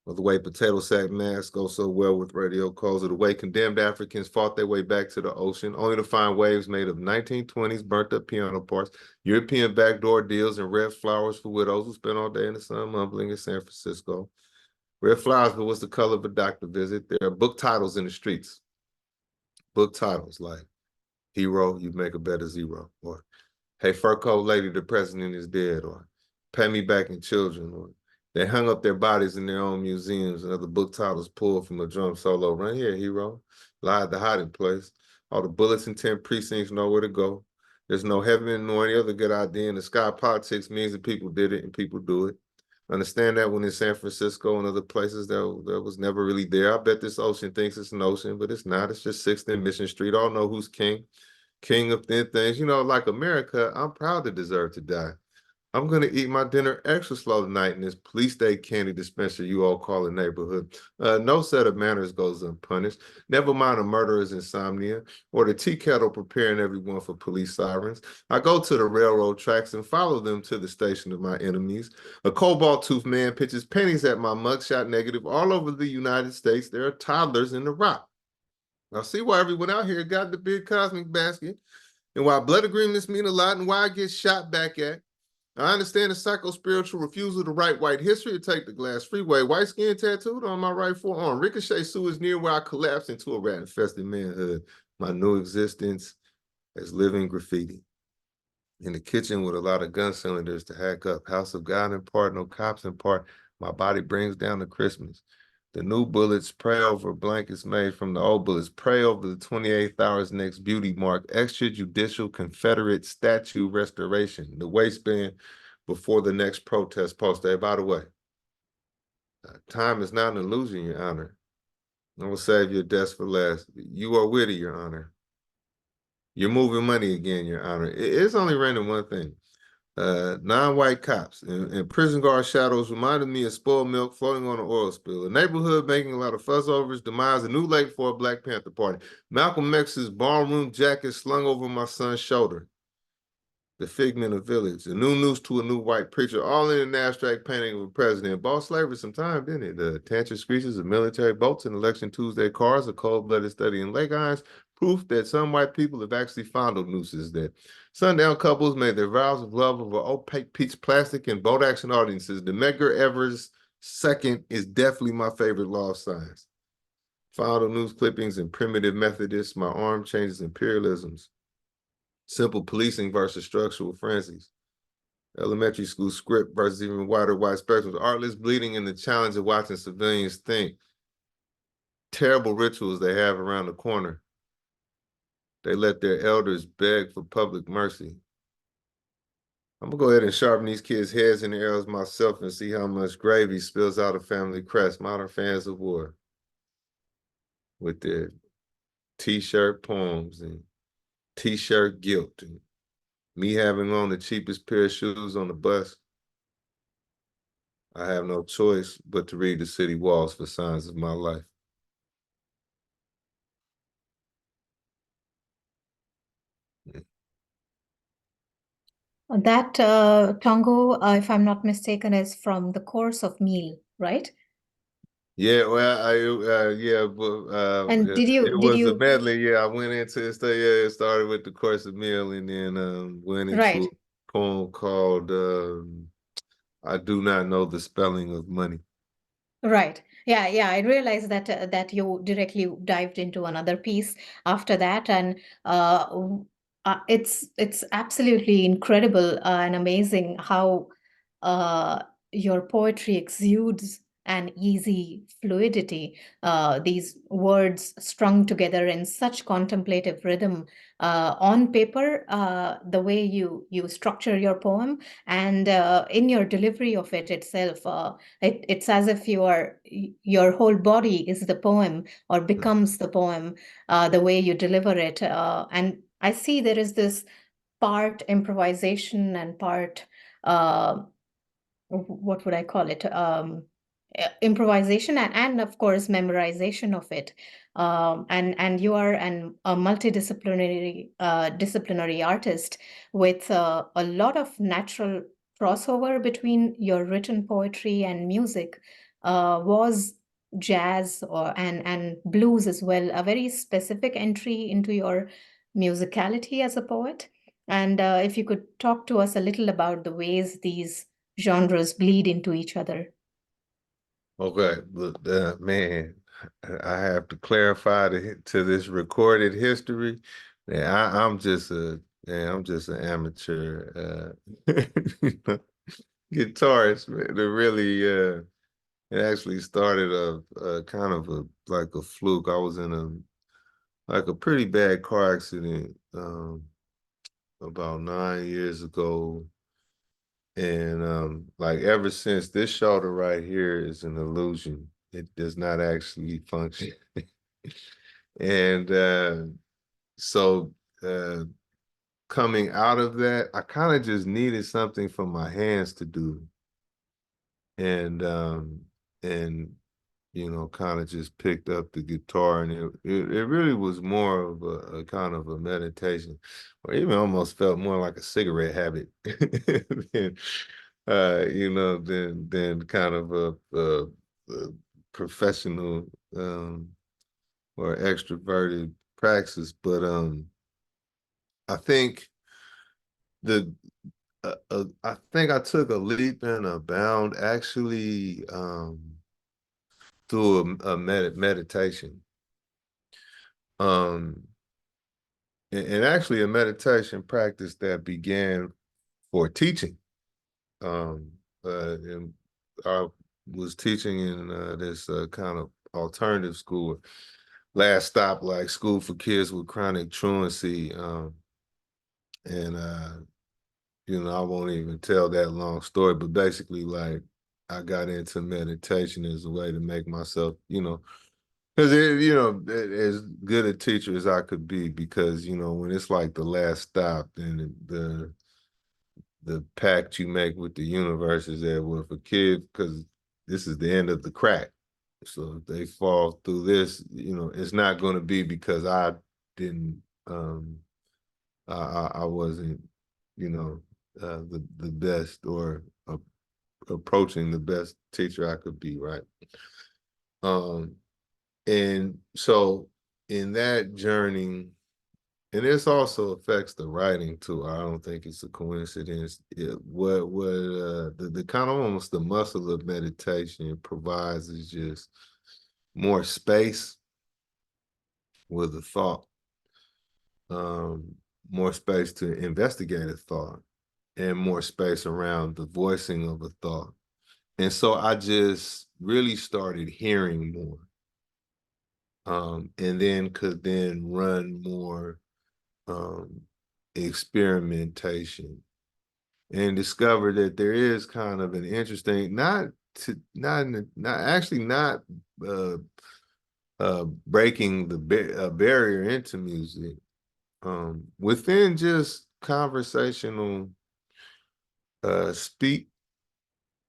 or the way potato sack masks go so well with radio calls, or the way condemned Africans fought their way back to the ocean, only to find waves made of 1920s burnt up piano parts, European backdoor deals, and red flowers for widows who spent all day in the sun mumbling in San Francisco. Red flowers, but what's the color of a doctor visit? There are book titles in the streets. Book titles like Hero, You Make a Better Zero, or Hey, Fur Coat Lady, the President is Dead, or Pay Me Back in Children, or they hung up their bodies in their own museums, and other book titles pulled from a drum solo. Run here, hero. Lie at the hiding place. All the bullets in 10 precincts know where to go. There's no heaven nor any other good idea in the sky. Politics means that people did it and people do it. Understand that when in San Francisco and other places that was never really there. I bet this ocean thinks it's an ocean, but it's not. It's just 6th and Mission Street. All know who's king. King of thin things. Like America, I'm proud to deserve to die. I'm going to eat my dinner extra slow tonight in this police state candy dispenser you all call a neighborhood. No set of manners goes unpunished. Never mind a murderer's insomnia or the tea kettle preparing everyone for police sirens. I go to the railroad tracks and follow them to the station of my enemies. A cobalt-toothed man pitches pennies at my mugshot negative all over the United States. There are toddlers in the rock. I see why everyone out here got the big cosmic basket and why blood agreements mean a lot and why I get shot back at. I understand the psycho-spiritual refusal to write white history to take the glass freeway. White skin tattooed on my right forearm. Ricochet Sue is near where I collapsed into a rat-infested manhood. My new existence as living graffiti. In the kitchen with a lot of gun cylinders to hack up. House of God in part, no cops in part. My body brings down the Christmas. The new bullets pray over blankets made from the old bullets. Pray over the 28th hour's next beauty mark. Extrajudicial Confederate statue restoration. The waistband before the next protest poster. Hey, by the way, time is not an illusion, Your Honor. I will save your deaths for last. You are witty, Your Honor. You're moving money again, Your Honor. It's only random one thing. Non-white cops and prison guard shadows reminded me of spoiled milk floating on an oil spill. A neighborhood making a lot of fuss over its demise. A new lake for a Black Panther party. Malcolm X's ballroom jacket slung over my son's shoulder. The figment of village. A new noose to a new white preacher. All in an abstract painting of a president. Bought slavery some time, didn't it? The tantrum screeches of military boats and election Tuesday cars. A cold-blooded study in leg irons. Proof that some white people have actually fondled nooses. That sundown couples made their vows of love over opaque peach plastic and boat action audiences. The Medgar Evers second is definitely my favorite law of science. Fondle news clippings and primitive Methodists. My arm changes imperialisms. Simple policing versus structural frenzies. Elementary school script versus even wider white spectrums. Artless bleeding and the challenge of watching civilians think. Terrible rituals they have around the corner. They let their elders beg for public mercy. I'm gonna go ahead and sharpen these kids' heads and arrows myself and see how much gravy spills out of family crest. Modern fans of war with their t-shirt poems and t-shirt guilt and me having on the cheapest pair of shoes on the bus. I have no choice but to read the city walls for signs of my life. That Tongo, if I'm not mistaken, is from the course of meal, right? Yeah, well, yeah, but And it did was a you, medley. Yeah, I went into it. Yeah, it started with the course of meal, and then went into right? a poem called "I Do Not Know the Spelling of Money." Right. Yeah, yeah. I realized that that you directly dived into another piece after that, and it's absolutely incredible and amazing how uh, your poetry exudes an easy fluidity. These words strung together in such contemplative rhythm. On paper, the way you structure your poem, and in your delivery of it itself. It's as if your whole body is the poem or becomes the poem, the way you deliver it. And I see there is this part improvisation and part what would I call it? Improvisation and of course memorization of it. And you are a multidisciplinary disciplinary artist with a lot of natural crossover between your written poetry and music. Was jazz and blues as well a very specific entry into your musicality as a poet? And if you could talk to us a little about the ways these genres bleed into each other. Okay, but man, I have to clarify to this recorded history that I'm just an amateur guitarist, man. It actually started a kind of a like a fluke. I was in a pretty bad car accident about 9 years ago. And like ever since, this shoulder right here is an illusion. It does not actually function. And so coming out of that, I kind of just needed something for my hands to do. And and kind of just picked up the guitar, and it really was more of a kind of a meditation, or even almost felt more like a cigarette habit than than kind of a professional or extroverted praxis. But I think the I think I took a leap and a bound actually through a meditation. Um, and actually a meditation practice that began for teaching. And I was teaching in this kind of alternative school, last stop, like school for kids with chronic truancy. And I won't even tell that long story, but basically, like, I got into meditation as a way to make myself, Because as good a teacher as I could be, because when it's like the last stop, then the pact you make with the universe is that, well, if a kid, because this is the end of the crack. So if they fall through this, it's not going to be because I didn't, I wasn't, the best or approaching the best teacher I could be, right? Um, and so in that journey, and this also affects the writing too. I don't think it's a coincidence. The kind of almost the muscle of meditation provides is just more space with a thought, um, more space to investigate a thought, and more space around the voicing of a thought. And so I just really started hearing more, and then could then run more um, experimentation and discovered that there is kind of an interesting, not actually not uh, breaking the barrier into music within just conversational speak.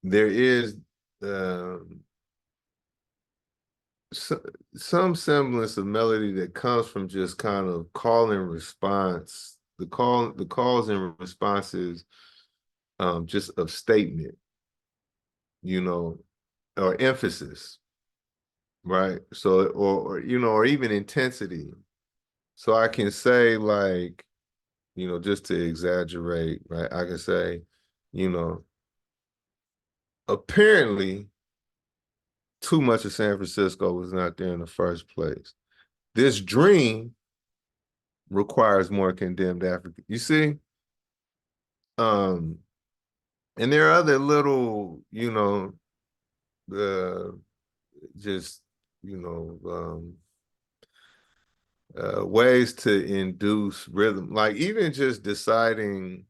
There is uh, so, some semblance of melody that comes from just kind of call and response, the calls and responses, just of statement, you know, or emphasis, right? So, or even intensity. So I can say, like, just to exaggerate, right? I can say, you know, apparently too much of San Francisco was not there in the first place. This dream requires more condemned Africa. You see? Um, and there are other little, uh, just, you know, ways to induce rhythm, like even just deciding,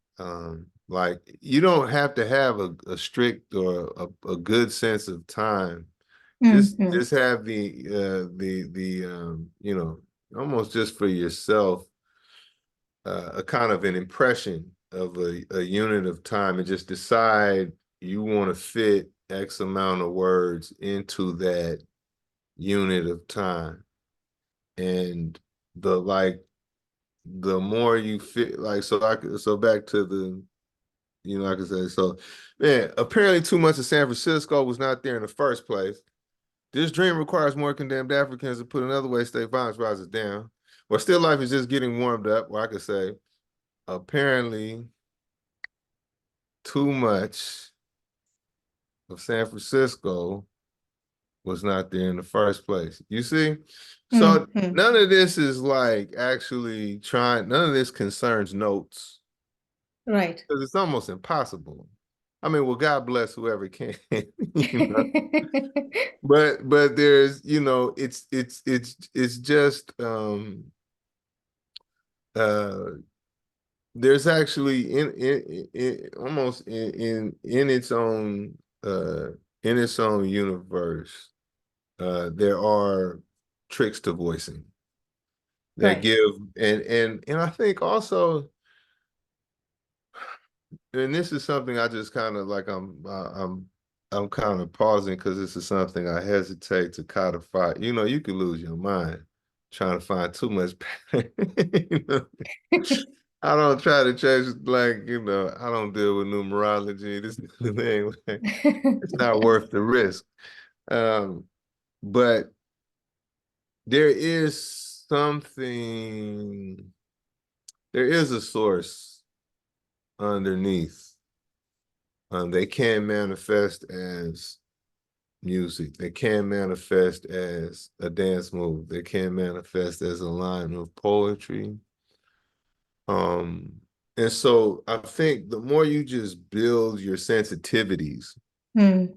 like you don't have to have a strict or a good sense of time. Just Mhm. just have the almost just for yourself, a kind of an impression of a unit of time, and just decide you want to fit X amount of words into that unit of time. And the more you fit, like, so back to the, like I said, so man, apparently too much of San Francisco was not there in the first place. This dream requires more condemned Africans, to put another way, state violence rises down. Or still life is just getting warmed up, or I could say, apparently too much of San Francisco was not there in the first place. You see? So Mhm. none of this is like actually trying, none of this concerns notes, Right. because it's almost impossible. I mean, well, God bless whoever can, you know. But there's, it's just uh there's actually in almost in its own universe, there are tricks to voicing that Right. give, and I think also, and this is something I just kind of like, I'm kind of pausing because this is something I hesitate to codify. You could lose your mind trying to find too much. you know? I don't try to change, like, I don't deal with numerology. This is the thing. Like, it's not worth the risk. Um, but there is something, there is a source underneath. They can manifest as music. They can manifest as a dance move. They can manifest as a line of poetry. Um, and so I think the more you just build your sensitivities, Mm.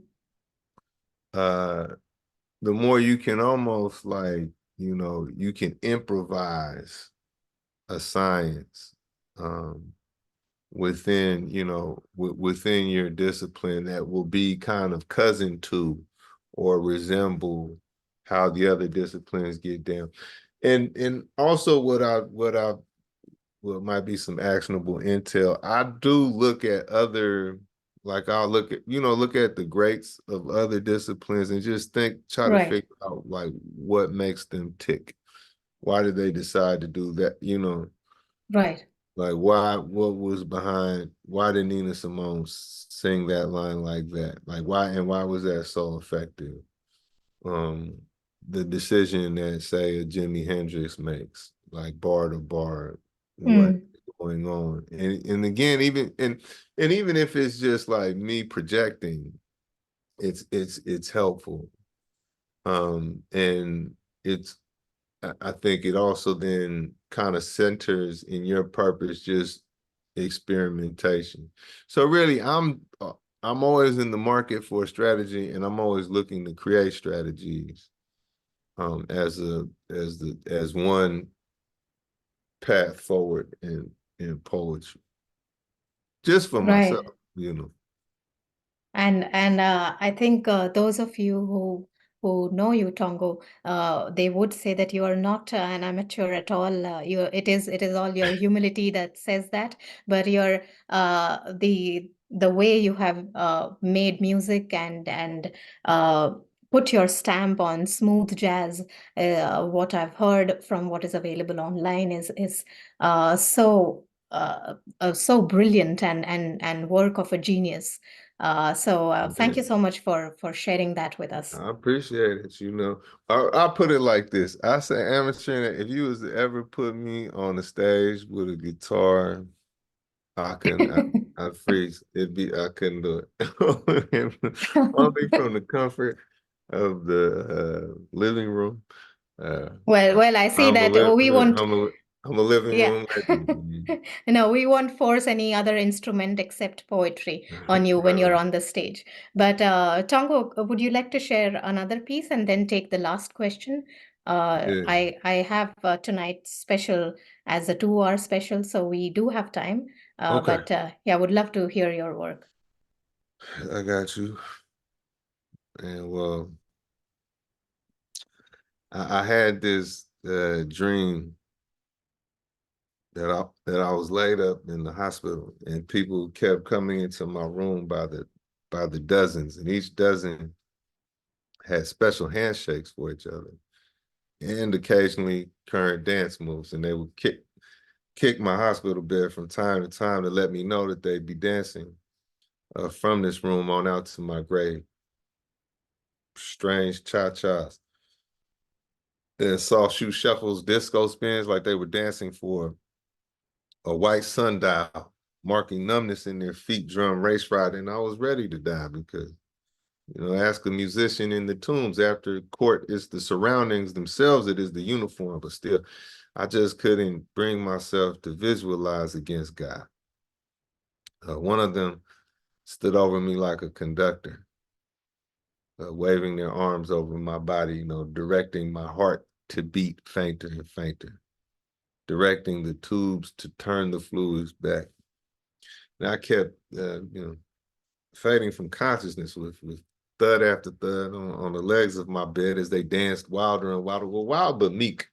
uh, the more you can almost, like, you can improvise a science, within, within your discipline, that will be kind of cousin to or resemble how the other disciplines get down. And also what might be some actionable intel. I do look at other, like I'll look at, look at the greats of other disciplines and just try to Right, figure out like what makes them tick. Why did they decide to do that? right, Like why did Nina Simone sing that line like that? Like why was that so effective? Um, the decision that say a Jimi Hendrix makes, like bar to bar, what mm, going on. And again, and even if it's just like me projecting, it's helpful. And it's I think it also then kind of centers in your purpose just experimentation. So really, I'm always in the market for a strategy, and I'm always looking to create strategies as one path forward in poetry, just for myself, right. you know. And I think those of you who know you, Tongo, they would say that you are not an amateur at all. It is all your humility that says that. But your the way you have made music and uh, put your stamp on smooth jazz. What I've heard from what is available online is so brilliant and work of a genius. Thank you Yeah. so much for sharing that with us. I appreciate it. I'll put it like this. I say amateur. If you was to ever put me on the stage with a guitar, I couldn't. I'd freeze. I couldn't do it. Only from the comfort of the living room. Uh, Well, I see I'm a that live. we won't. I'm a living Yeah. room legend. No, we won't force any other instrument except poetry on you when you're Right. on the stage. But Tongo, would you like to share another piece and then take the last question? Yeah. I have tonight's special as a 2 hour special, so we do have time. Okay. But yeah, would love to hear your work. I got you. And well, I had this dream that I was laid up in the hospital, and people kept coming into my room by the dozens, and each dozen had special handshakes for each other, and occasionally current dance moves, and they would kick my hospital bed from time to time to let me know that they'd be dancing from this room on out to my grave. Strange cha-chas and soft shoe shuffles, disco spins, like they were dancing for a white sundial, marking numbness in their feet drum race ride. And I was ready to die because, ask a musician in the tombs after court, it's the surroundings themselves, it is the uniform, but still, I just couldn't bring myself to visualize against God. One of them stood over me like a conductor, waving their arms over my body, directing my heart to beat fainter and fainter, directing the tubes to turn the fluids back. And I kept, fading from consciousness with thud after thud on the legs of my bed as they danced wilder and wilder, well, wild but meek,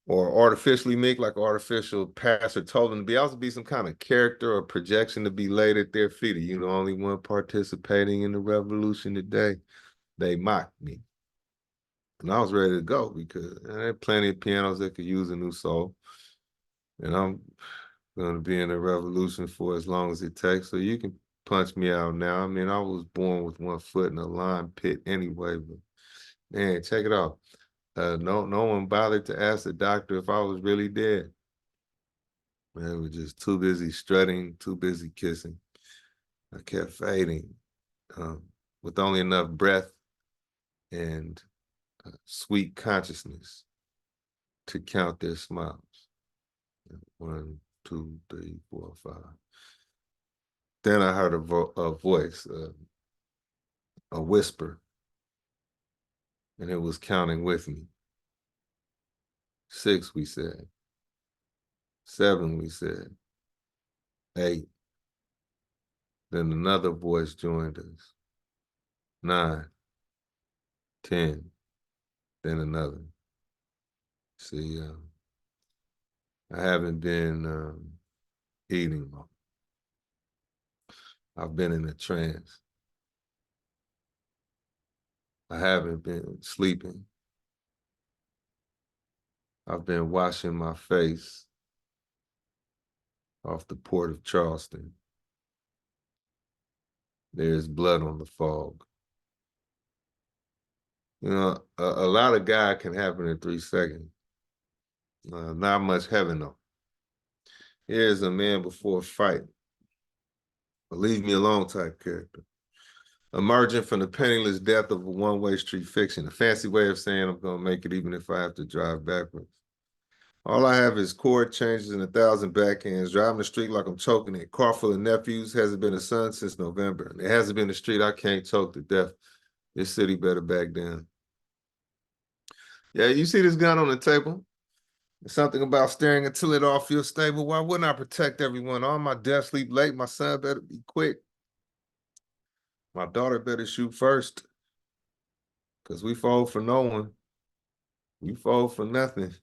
or artificially meek, like an artificial pastor told them to be. I was to be some kind of character or projection to be laid at their feet. Only one participating in the revolution today. They mocked me. And I was ready to go because there had plenty of pianos that could use a new soul. And I'm going to be in the revolution for as long as it takes. So you can punch me out now. I mean, I was born with one foot in a lime pit anyway, but man, check it out. No one bothered to ask the doctor if I was really dead. Man, I was just too busy strutting, too busy kissing. I kept fading um, with only enough breath and sweet consciousness to count their smiles. 1, 2, 3, 4, 5. Then I heard a voice, a whisper, and it was counting with me. 6, we said. 7, we said. 8. Then another voice joined us. 9, 10, than another. See, I haven't been eating long. I've been in a trance. I haven't been sleeping. I've been washing my face off the port of Charleston. There's blood on the fog. You know, a lot of God can happen in 3 seconds. Not much heaven, though. Here's a man before a fight, a leave me alone type character, emerging from the penniless death of a one-way street fiction, a fancy way of saying I'm going to make it even if I have to drive backwards. All I have is chord changes and 1,000 backhands, driving the street like I'm choking it. Car full of nephews, hasn't been a son since November. It hasn't been a street I can't choke to death. This city better back down. Yeah, you see this gun on the table? There's something about staring until it all feels stable. Why wouldn't I protect everyone? All my death sleep late. My son better be quick. My daughter better shoot first. Because we fall for no one. We fall for nothing.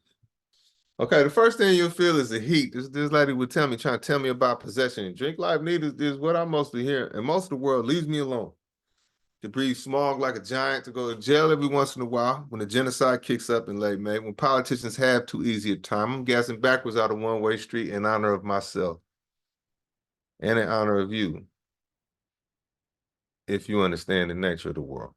Okay, the first thing you'll feel is the heat. This lady would tell me, trying to tell me about possession. Drink life need is what I mostly hear. And most of the world leaves me alone. To breathe smog like a giant, to go to jail every once in a while when the genocide kicks up in late May, when politicians have too easy a time. I'm gassing backwards out of one-way street in honor of myself and in honor of you, if you understand the nature of the world.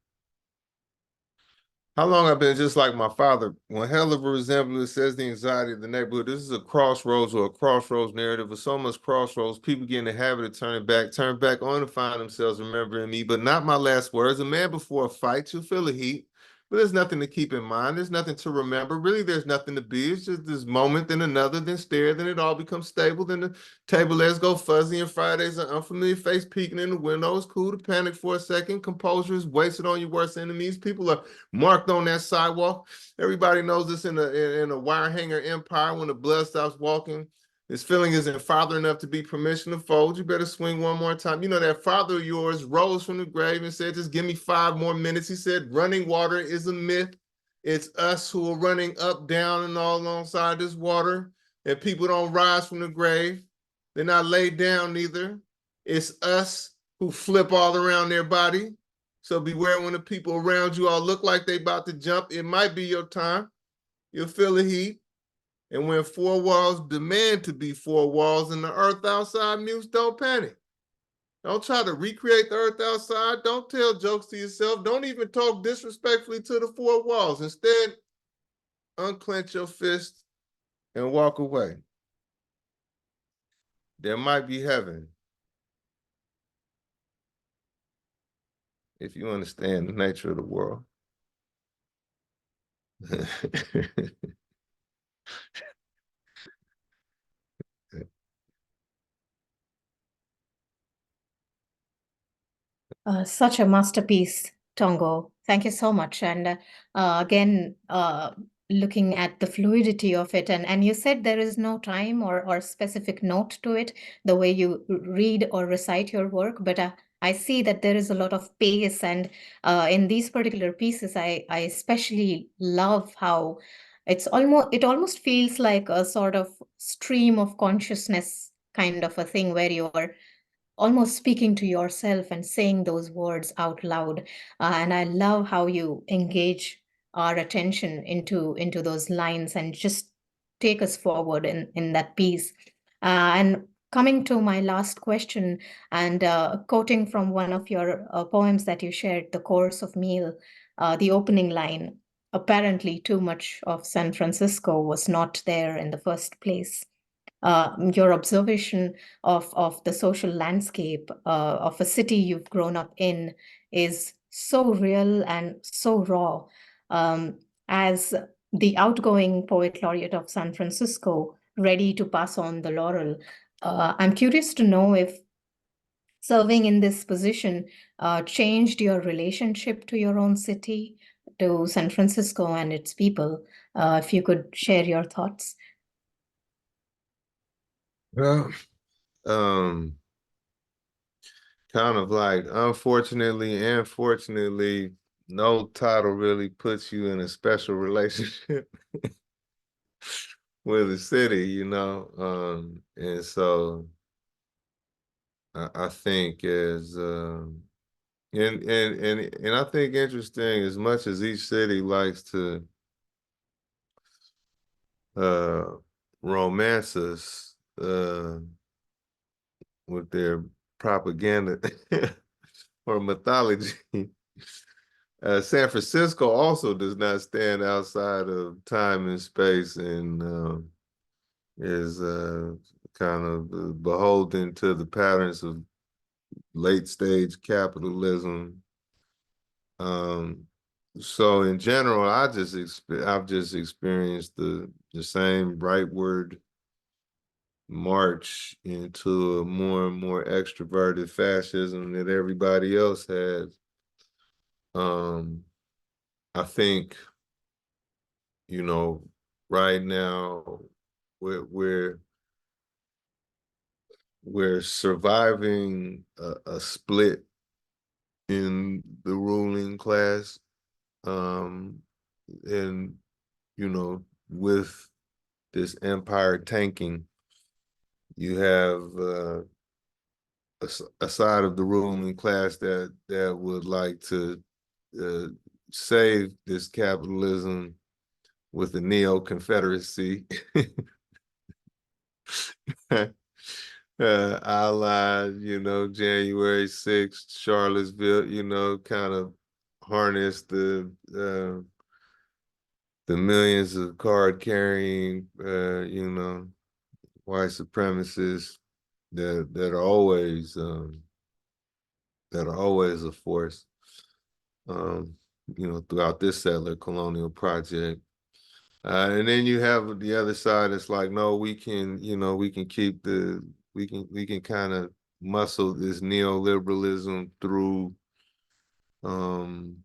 How long I've been just like my father? One hell of a resemblance, says the anxiety of the neighborhood. This is a crossroads or a crossroads narrative with so much crossroads. People get in the habit of turn back on to find themselves remembering me, but not my last words. A man before a fight, you'll feel the heat, but there's nothing to keep in mind. There's nothing to remember. Really, there's nothing to be. It's just this moment, then another, then stare, then it all becomes stable. Then the table legs go fuzzy, and Fridays an unfamiliar face peeking in the window. It's cool to panic for a second. Composure is wasted on your worst enemies. People are marked on that sidewalk. Everybody knows this in a wire hanger empire. When the blood stops walking, this feeling isn't father enough to be permission to fold. You better swing one more time. You know, that father of yours rose from the grave and said, just give me 5 more minutes. He said, running water is a myth. It's us who are running up, down, and all alongside this water. And people don't rise from the grave. They're not laid down neither. It's us who flip all around their body. So beware when the people around you all look like they about to jump. It might be your time. You'll feel the heat. And when 4 walls demand to be 4 walls and the earth outside mutes, don't panic. Don't try to recreate the earth outside. Don't tell jokes to yourself. Don't even talk disrespectfully to the 4 walls. Instead, unclench your fist and walk away. There might be heaven if you understand the nature of the world. Such a masterpiece, Tongo. Thank you so much. And again, looking at the fluidity of it, and you said there is no time or specific note to it, the way you read or recite your work, but I see that there is a lot of pace. And in these particular pieces, I especially love how it almost feels like a sort of stream of consciousness kind of a thing where you're almost speaking to yourself and saying those words out loud. And I love how you engage our attention into those lines and just take us forward in that piece. And coming to my last question, and quoting from one of your poems that you shared, The Course of Meal, the opening line, apparently too much of San Francisco was not there in the first place. Your observation of the social landscape of a city you've grown up in is so real and so raw. As the outgoing poet laureate of San Francisco, ready to pass on the laurel, I'm curious to know if serving in this position changed your relationship to your own city, to San Francisco and its people. If you could share your thoughts. Well, kind of like, unfortunately and fortunately, no title really puts you in a special relationship with a city, you know. And so I think as and I think interesting as much as each city likes to uh romance us with their propaganda or mythology. San Francisco also does not stand outside of time and space and is kind of beholden to the patterns of late stage capitalism. Um, so in general, I've just experienced the same rightward march into a more and more extroverted fascism that everybody else has. Um, I think, you know, right now we're we're we're surviving a split in the ruling class, um, and you know, with this empire tanking, you have a side of the ruling class that would like to uh, save this capitalism with the neo-confederacy, allied, you know, January 6th, Charlottesville, you know, kind of harness the millions of card carrying, you know, white supremacists that are always a force, um, you know, throughout this settler colonial project. And then you have the other side that's like, no, we can, you know, we can kind of muscle this neoliberalism through, um,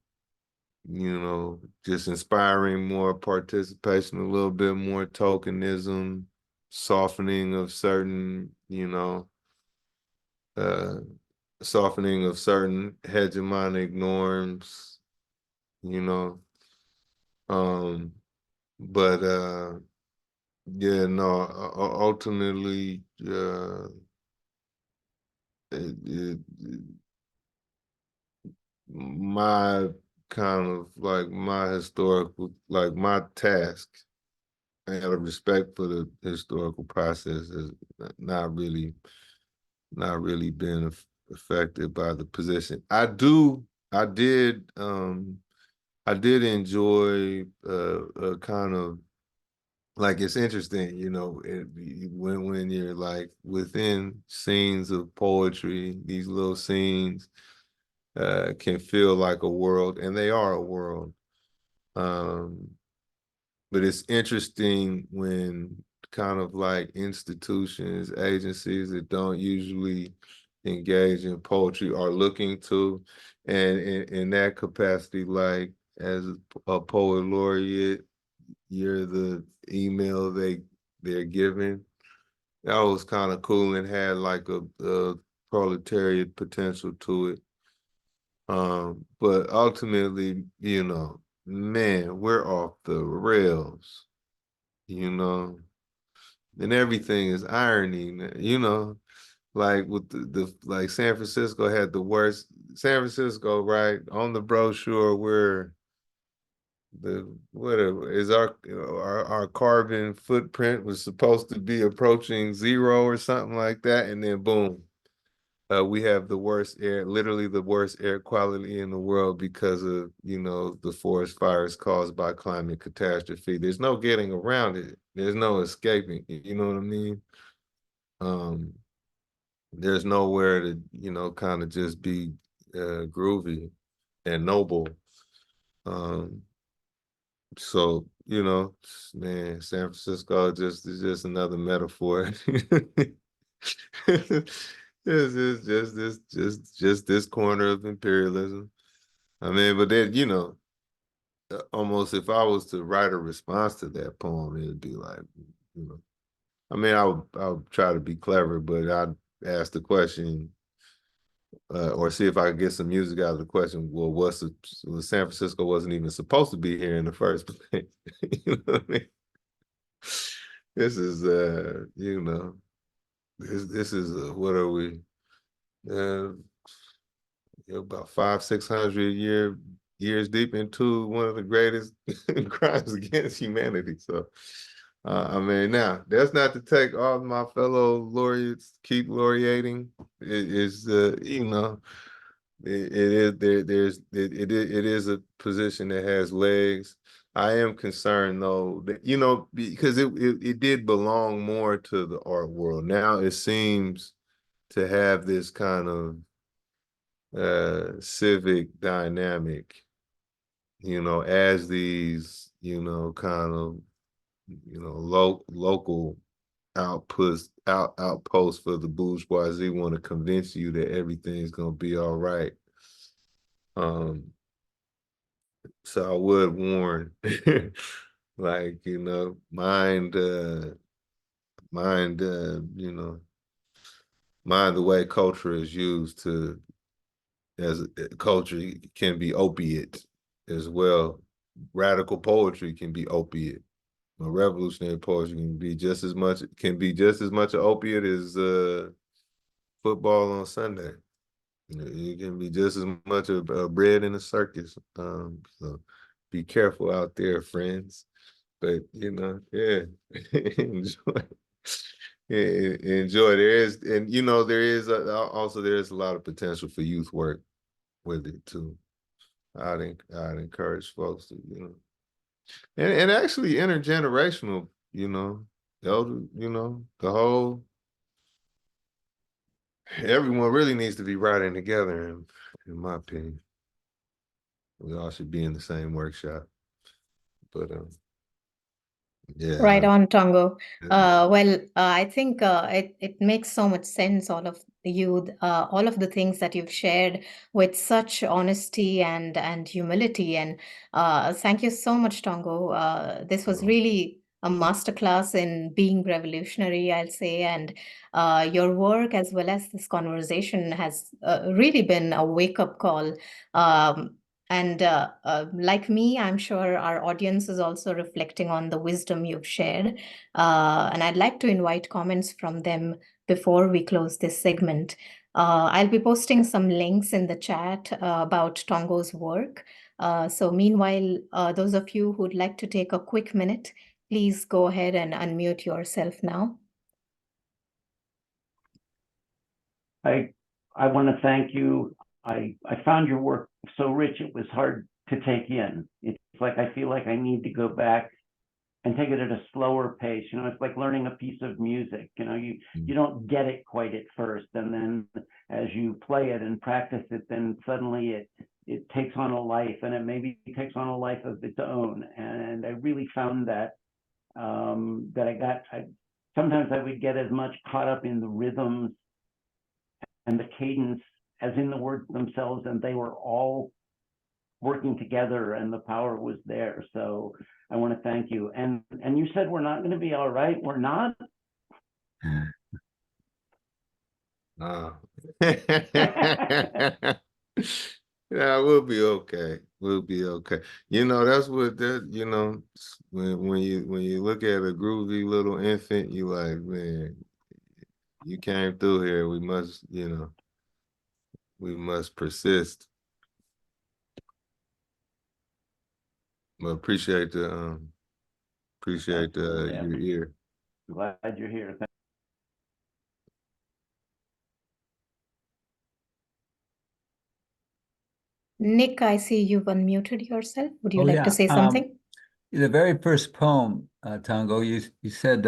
you know, just inspiring more participation, a little bit more tokenism, softening of certain, you know, uh, softening of certain hegemonic norms, you know. Um, but yeah, no, ultimately, it, my kind of like my historical, like my task, I out of respect for the historical process, has not really, not really been affected by the position. I did enjoy kind of like it's interesting, you know, when you're like within scenes of poetry, these little scenes can feel like a world, and they are a world. Um, but it's interesting when kind of like institutions, agencies that don't usually engage in poetry are looking to, and in that capacity, like as a poet laureate, you're the email they're giving. That was kind of cool and had like a proletariat potential to it. But ultimately, you know, man, we're off the rails, you know, and everything is irony, you know, like with the like San Francisco had the worst. San Francisco, right, on the brochure where the whatever is our carbon footprint was supposed to be approaching zero or something like that, and then boom, we have the worst air, literally the worst air quality in the world because of, you know, the forest fires caused by climate catastrophe. There's no getting around it. There's no escaping it. You know what I mean? Um, there's nowhere to, you know, kind of just be groovy and noble. Um, so, you know, man, San Francisco just is just another metaphor. It's just this corner of imperialism. I mean, but then, you know, almost if I was to write a response to that poem, it'd be like, you know, I mean, I would try to be clever, but I'd ask the question, or see if I could get some music out of the question. Well, San Francisco wasn't even supposed to be here in the first place. You know what I mean? This is, this is what are we? Uh, about 500-600 years deep into one of the greatest crimes against humanity. So, I mean, now that's not to take all my fellow laureates keep laureating. It is, it is it is a position that has legs. I am concerned though that, because it did belong more to the art world. Now it seems to have this kind of civic dynamic, as these, kind of, local outposts for the bourgeoisie want to convince you that everything's gonna be all right. So I would warn, like, mind the way culture is used to, as culture can be opiate as well. Radical poetry can be opiate. Revolutionary poetry can be just as much an opiate as football on Sunday. It can be just as much of a bread in a circus. So be careful out there, friends. But yeah, enjoy. Enjoy. There is a lot of potential for youth work with it too. I'd encourage folks to, and actually intergenerational, elder, the whole, everyone really needs to be writing together, in my opinion. We all should be in the same workshop. But Right yeah. on, Tongo. I think it makes so much sense, all of the things that you've shared with such honesty and humility. And thank you so much, Tongo. This was really a masterclass in being revolutionary, I'll say. And your work, as well as this conversation, has really been a wake-up call. And like me, I'm sure our audience is also reflecting on the wisdom you've shared. And I'd like to invite comments from them before we close this segment. I'll be posting some links in the chat about Tongo's work. So meanwhile, those of you who'd like to take a quick minute, please go ahead and unmute yourself now. I want to thank you. I found your work so rich, it was hard to take in. It's like I feel like I need to go back and take it at a slower pace. It's like learning a piece of music. You don't get it quite at first, and then as you play it and practice it, then suddenly it takes on a life, and it maybe takes on a life of its own. And I really found that sometimes I would get as much caught up in the rhythms and the cadence as in the words themselves, and they were all working together and the power was there. So I want to thank you. And you said we're not going to be all right. We're not. Yeah, we'll be okay. We'll be okay. That's what when you look at a groovy little infant, you like, man, you came through here. We must persist. But appreciate your ear. Glad you're here. Nick, I see you've unmuted yourself. Would you like to say something? The very first poem, Tongo, you said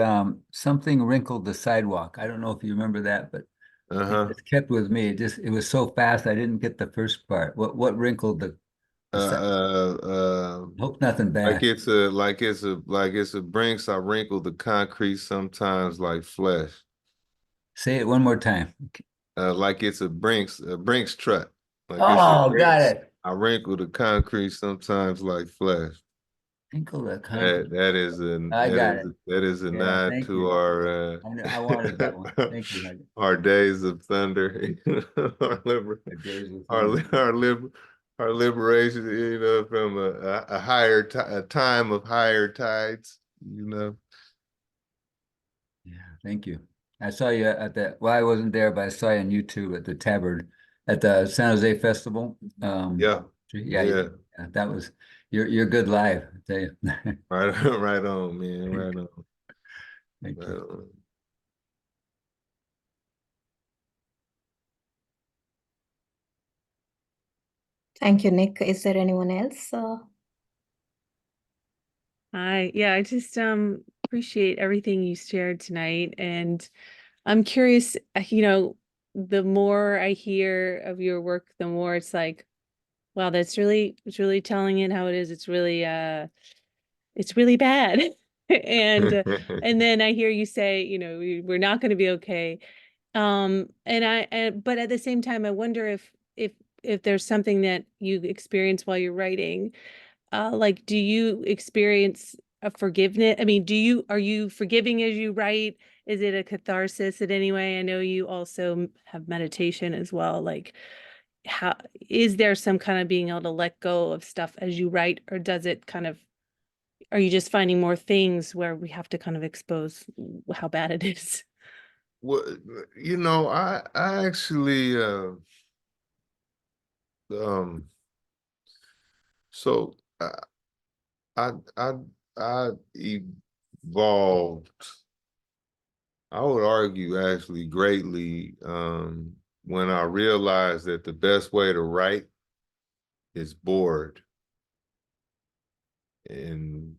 something wrinkled the sidewalk. I don't know if you remember that, but it's kept with me. It was so fast I didn't get the first part. What wrinkled the sidewalk? Hope nothing bad. Like it's a Brinks. I wrinkle the concrete sometimes like flesh. Say it one more time. Like it's a Brinks truck. Like got it. I wrinkle the concrete sometimes like flesh. Tinkle the that got it. that is a Yeah, nod thank to you. our I wanted that one. Thank you. our days of thunder, The days of our thunder. our liberation, from a a time of higher tides, Yeah, thank you. I saw you at well, I wasn't there, but I saw you on YouTube at the Tabard at the San Jose Festival. Yeah, yeah, that was you're good live, I tell you. right, right on, man, right on, Thank right you. on. Thank you, Nick. Is there anyone else? I just appreciate everything you shared tonight, and I'm curious, the more I hear of your work, the more it's like, wow, it's really telling it how it is. It's really bad. And then I hear you say, we're not going to be okay. But at the same time, I wonder if there's something that you experience while you're writing. Like, do you experience a forgiveness? I mean, are you forgiving as you write? Is it a catharsis in any way? I know you also have meditation as well. Like, how is there some kind of being able to let go of stuff as you write, or does it kind of, are you just finding more things where we have to kind of expose how bad it is? Well, I actually so I I I evolved, I would argue, actually greatly, when I realized that the best way to write is bored and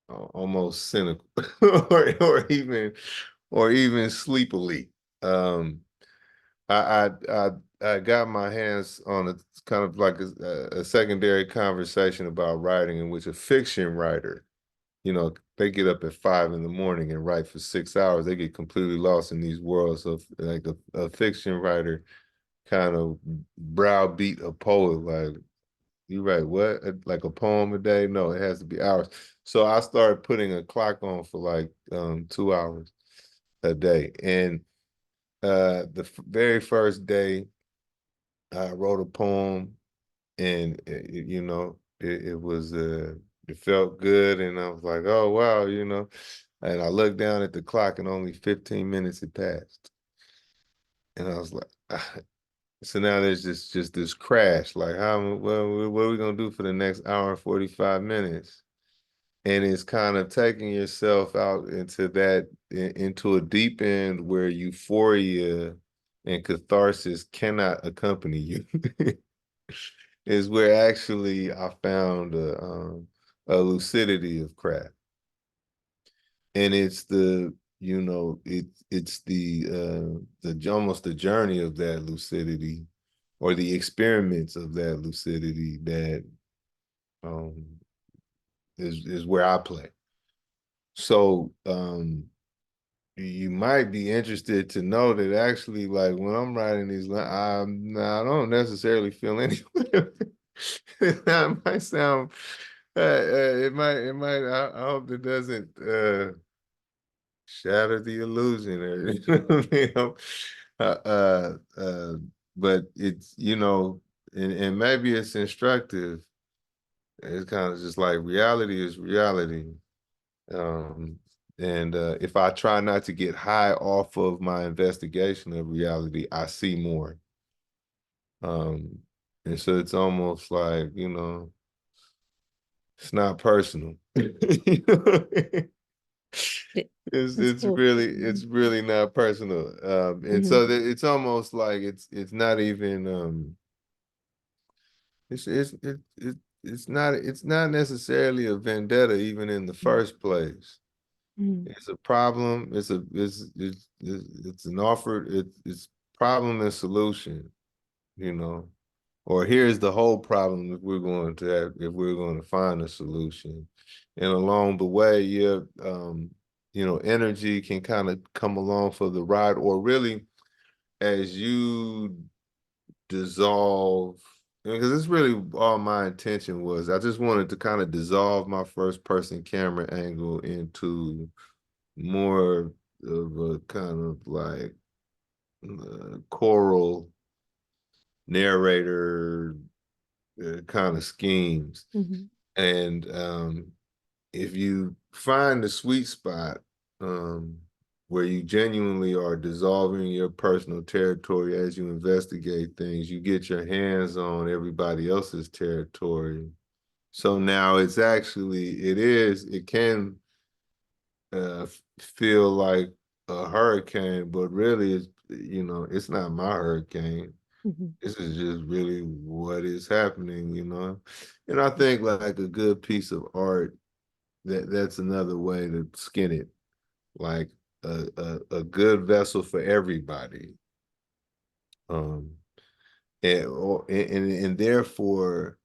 almost cynical, or even sleepily. Um, I got my hands on a kind of like a secondary conversation about writing, in which a fiction writer, they get up at 5 a.m. and write for 6 hours. They get completely lost in these worlds of, like, a fiction writer kind of browbeat a poet, like, you write what? Like a poem a day? No, it has to be hours. So I started putting a clock on for like 2 hours a day. And the very first day I wrote a poem, and it was it felt good, and I was like, oh wow, and I looked down at the clock and only 15 minutes had passed. And I was like, so now there's just this crash, like, what are we gonna do for the next hour and 45 minutes? And it's kind of taking yourself out into a deep end where euphoria and catharsis cannot accompany you. Is where actually I found a lucidity of craft. And it's it's almost the journey of that lucidity, or the experiments of that lucidity, that is where I play. So you might be interested to know that actually, like, when I'm writing these lines, I don't necessarily feel anything. That might sound, I hope it doesn't shatter the illusion, or, but it's, and maybe it's instructive. It's kind of just like, reality is reality. And if I try not to get high off of my investigation of reality, I see more. And so it's almost like, it's not personal. It's Cool. really not personal. And so it's almost like it's not even it's not necessarily a vendetta, even in the first place. It's a problem. It's an offer. It's problem and solution, or here's the whole problem if we're going to find a solution. And along the way, energy can kind of come along for the ride, or really, as you dissolve Because it's really all my intention was. I just wanted to kind of dissolve my first person camera angle into more of a kind of like choral narrator kind of schemes. Mhm. And if you find the sweet spot where you genuinely are dissolving your personal territory as you investigate things, you get your hands on everybody else's territory. So now it's actually, it can feel like a hurricane, but really it's, it's not my hurricane. Mhm. This is just really what is happening, And I think like a good piece of art, that's another way to skin it. Like a good vessel for everybody. And therefore,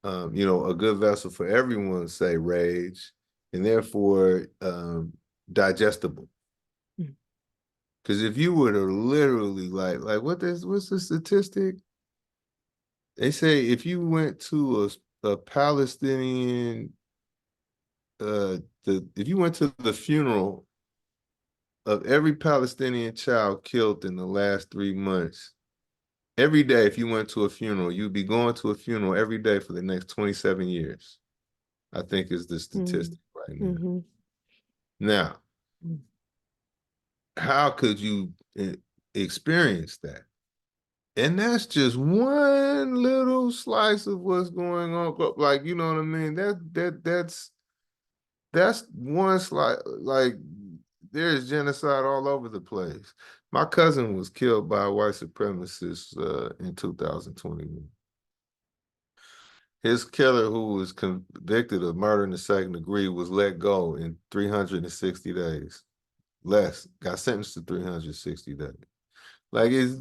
a good vessel for everyone, say rage, and therefore digestible. Because if you were to literally like what's the statistic? They say if you went to a Palestinian if you went to the funeral of every Palestinian child killed in the last 3 months, every day if you went to a funeral, you'd be going to a funeral every day for the next 27 years. I think is the statistic right now. Mm-hmm. Now, how could you experience that? And that's just one little slice of what's going on. Like, you know what I mean? That's one slice. Like, there's genocide all over the place. My cousin was killed by a white supremacist in 2021. His killer, who was convicted of murder in the second degree, was let go in 360 days. Got sentenced to 360 days. Like it's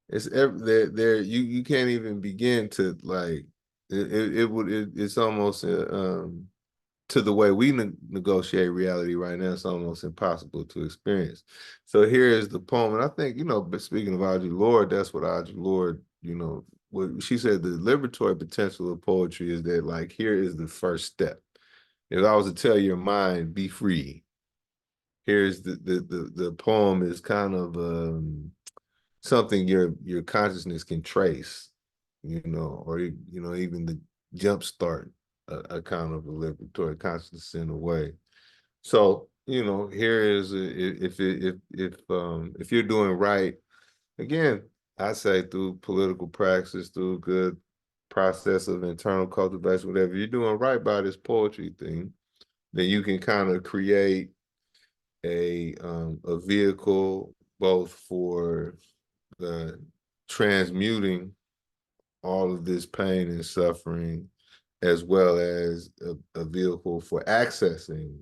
it's there you can't even begin to like it's almost to the way we negotiate reality right now, it's almost impossible to experience. So here is the poem, and I think, but speaking of Audre Lorde, that's what Audre Lorde, what she said, the liberatory potential of poetry is that, like, here is the first step. If I was to tell your mind, be free, here's the poem is kind of something your consciousness can trace, or even the jumpstart a kind of a liberatory consciousness in a way. So here is if you're doing right, again, I say through political praxis, through good process of internal cultivation, whatever you're doing right by this poetry thing, then you can kind of create a vehicle both for the transmuting all of this pain and suffering, as well as a vehicle for accessing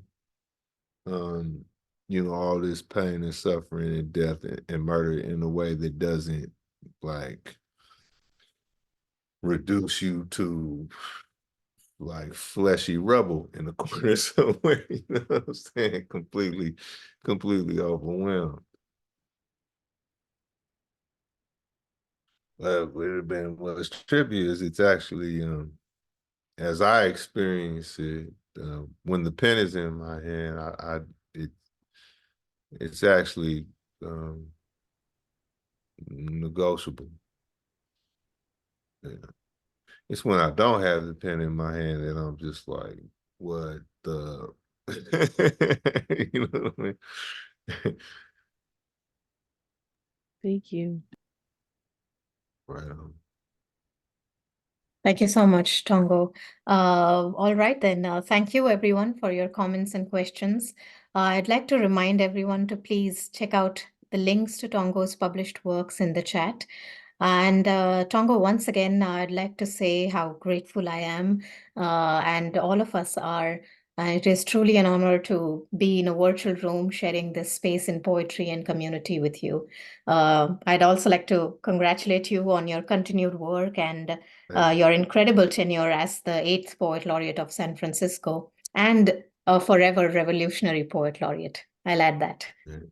all this pain and suffering and death and murder in a way that doesn't like reduce you to like fleshy rubble in the corner somewhere, you know what I'm saying? Completely overwhelmed. What's trippy is it's actually, as I experience it, when the pen is in my hand, it's actually negotiable. Yeah. It's when I don't have the pen in my hand that I'm just like, what the, you know what I mean? Thank you. Right on. Thank you so much, Tongo. All right, then. Thank you, everyone, for your comments and questions. I'd like to remind everyone to please check out the links to Tongo's published works in the chat. And Tongo, once again, I'd like to say how grateful I am, and all of us are. It is truly an honor to be in a virtual room sharing this space in poetry and community with you. I'd also like to congratulate you on your continued work and your incredible tenure as the 8th Poet Laureate of San Francisco and a forever revolutionary Poet Laureate. I'll add that.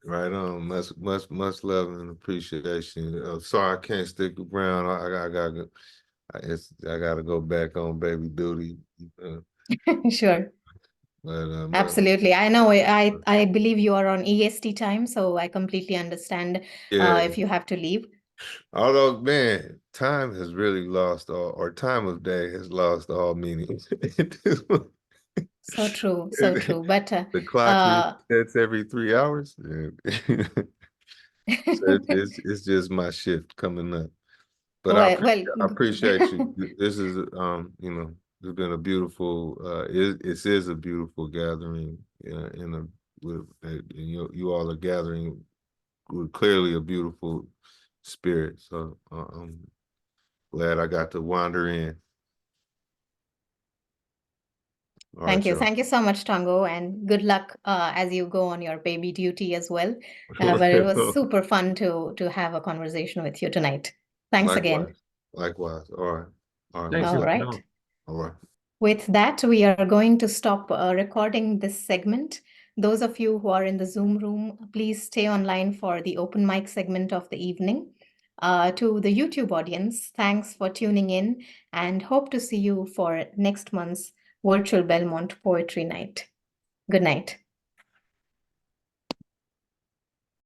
Right on. Much love and appreciation. Sorry I can't stick around. I gotta go back on baby duty. Sure. But Absolutely. I know. I believe you are on EST time, so I completely understand yeah. if you have to leave. Although, man, time has really lost or time of day has lost all meaning. So true, so true. But the clock resets every 3 hours. So it's just my shift coming up. But I appreciate you. This is you know, it's been a beautiful it is a beautiful gathering you all are gathering with clearly a beautiful spirit. So I'm glad I got to wander in. All Thank right, you. y'all. Thank you so much, Tongo, and good luck as you go on your baby duty as well. But it was super fun to have a conversation with you tonight. Thanks again. Likewise. All right. Thank you. All right. No. All right. With that, we are going to stop recording this segment. Those of you who are in the Zoom room, please stay online for the open mic segment of the evening. To the YouTube audience, thanks for tuning in and hope to see you for next month's virtual Belmont Poetry Night. Good night.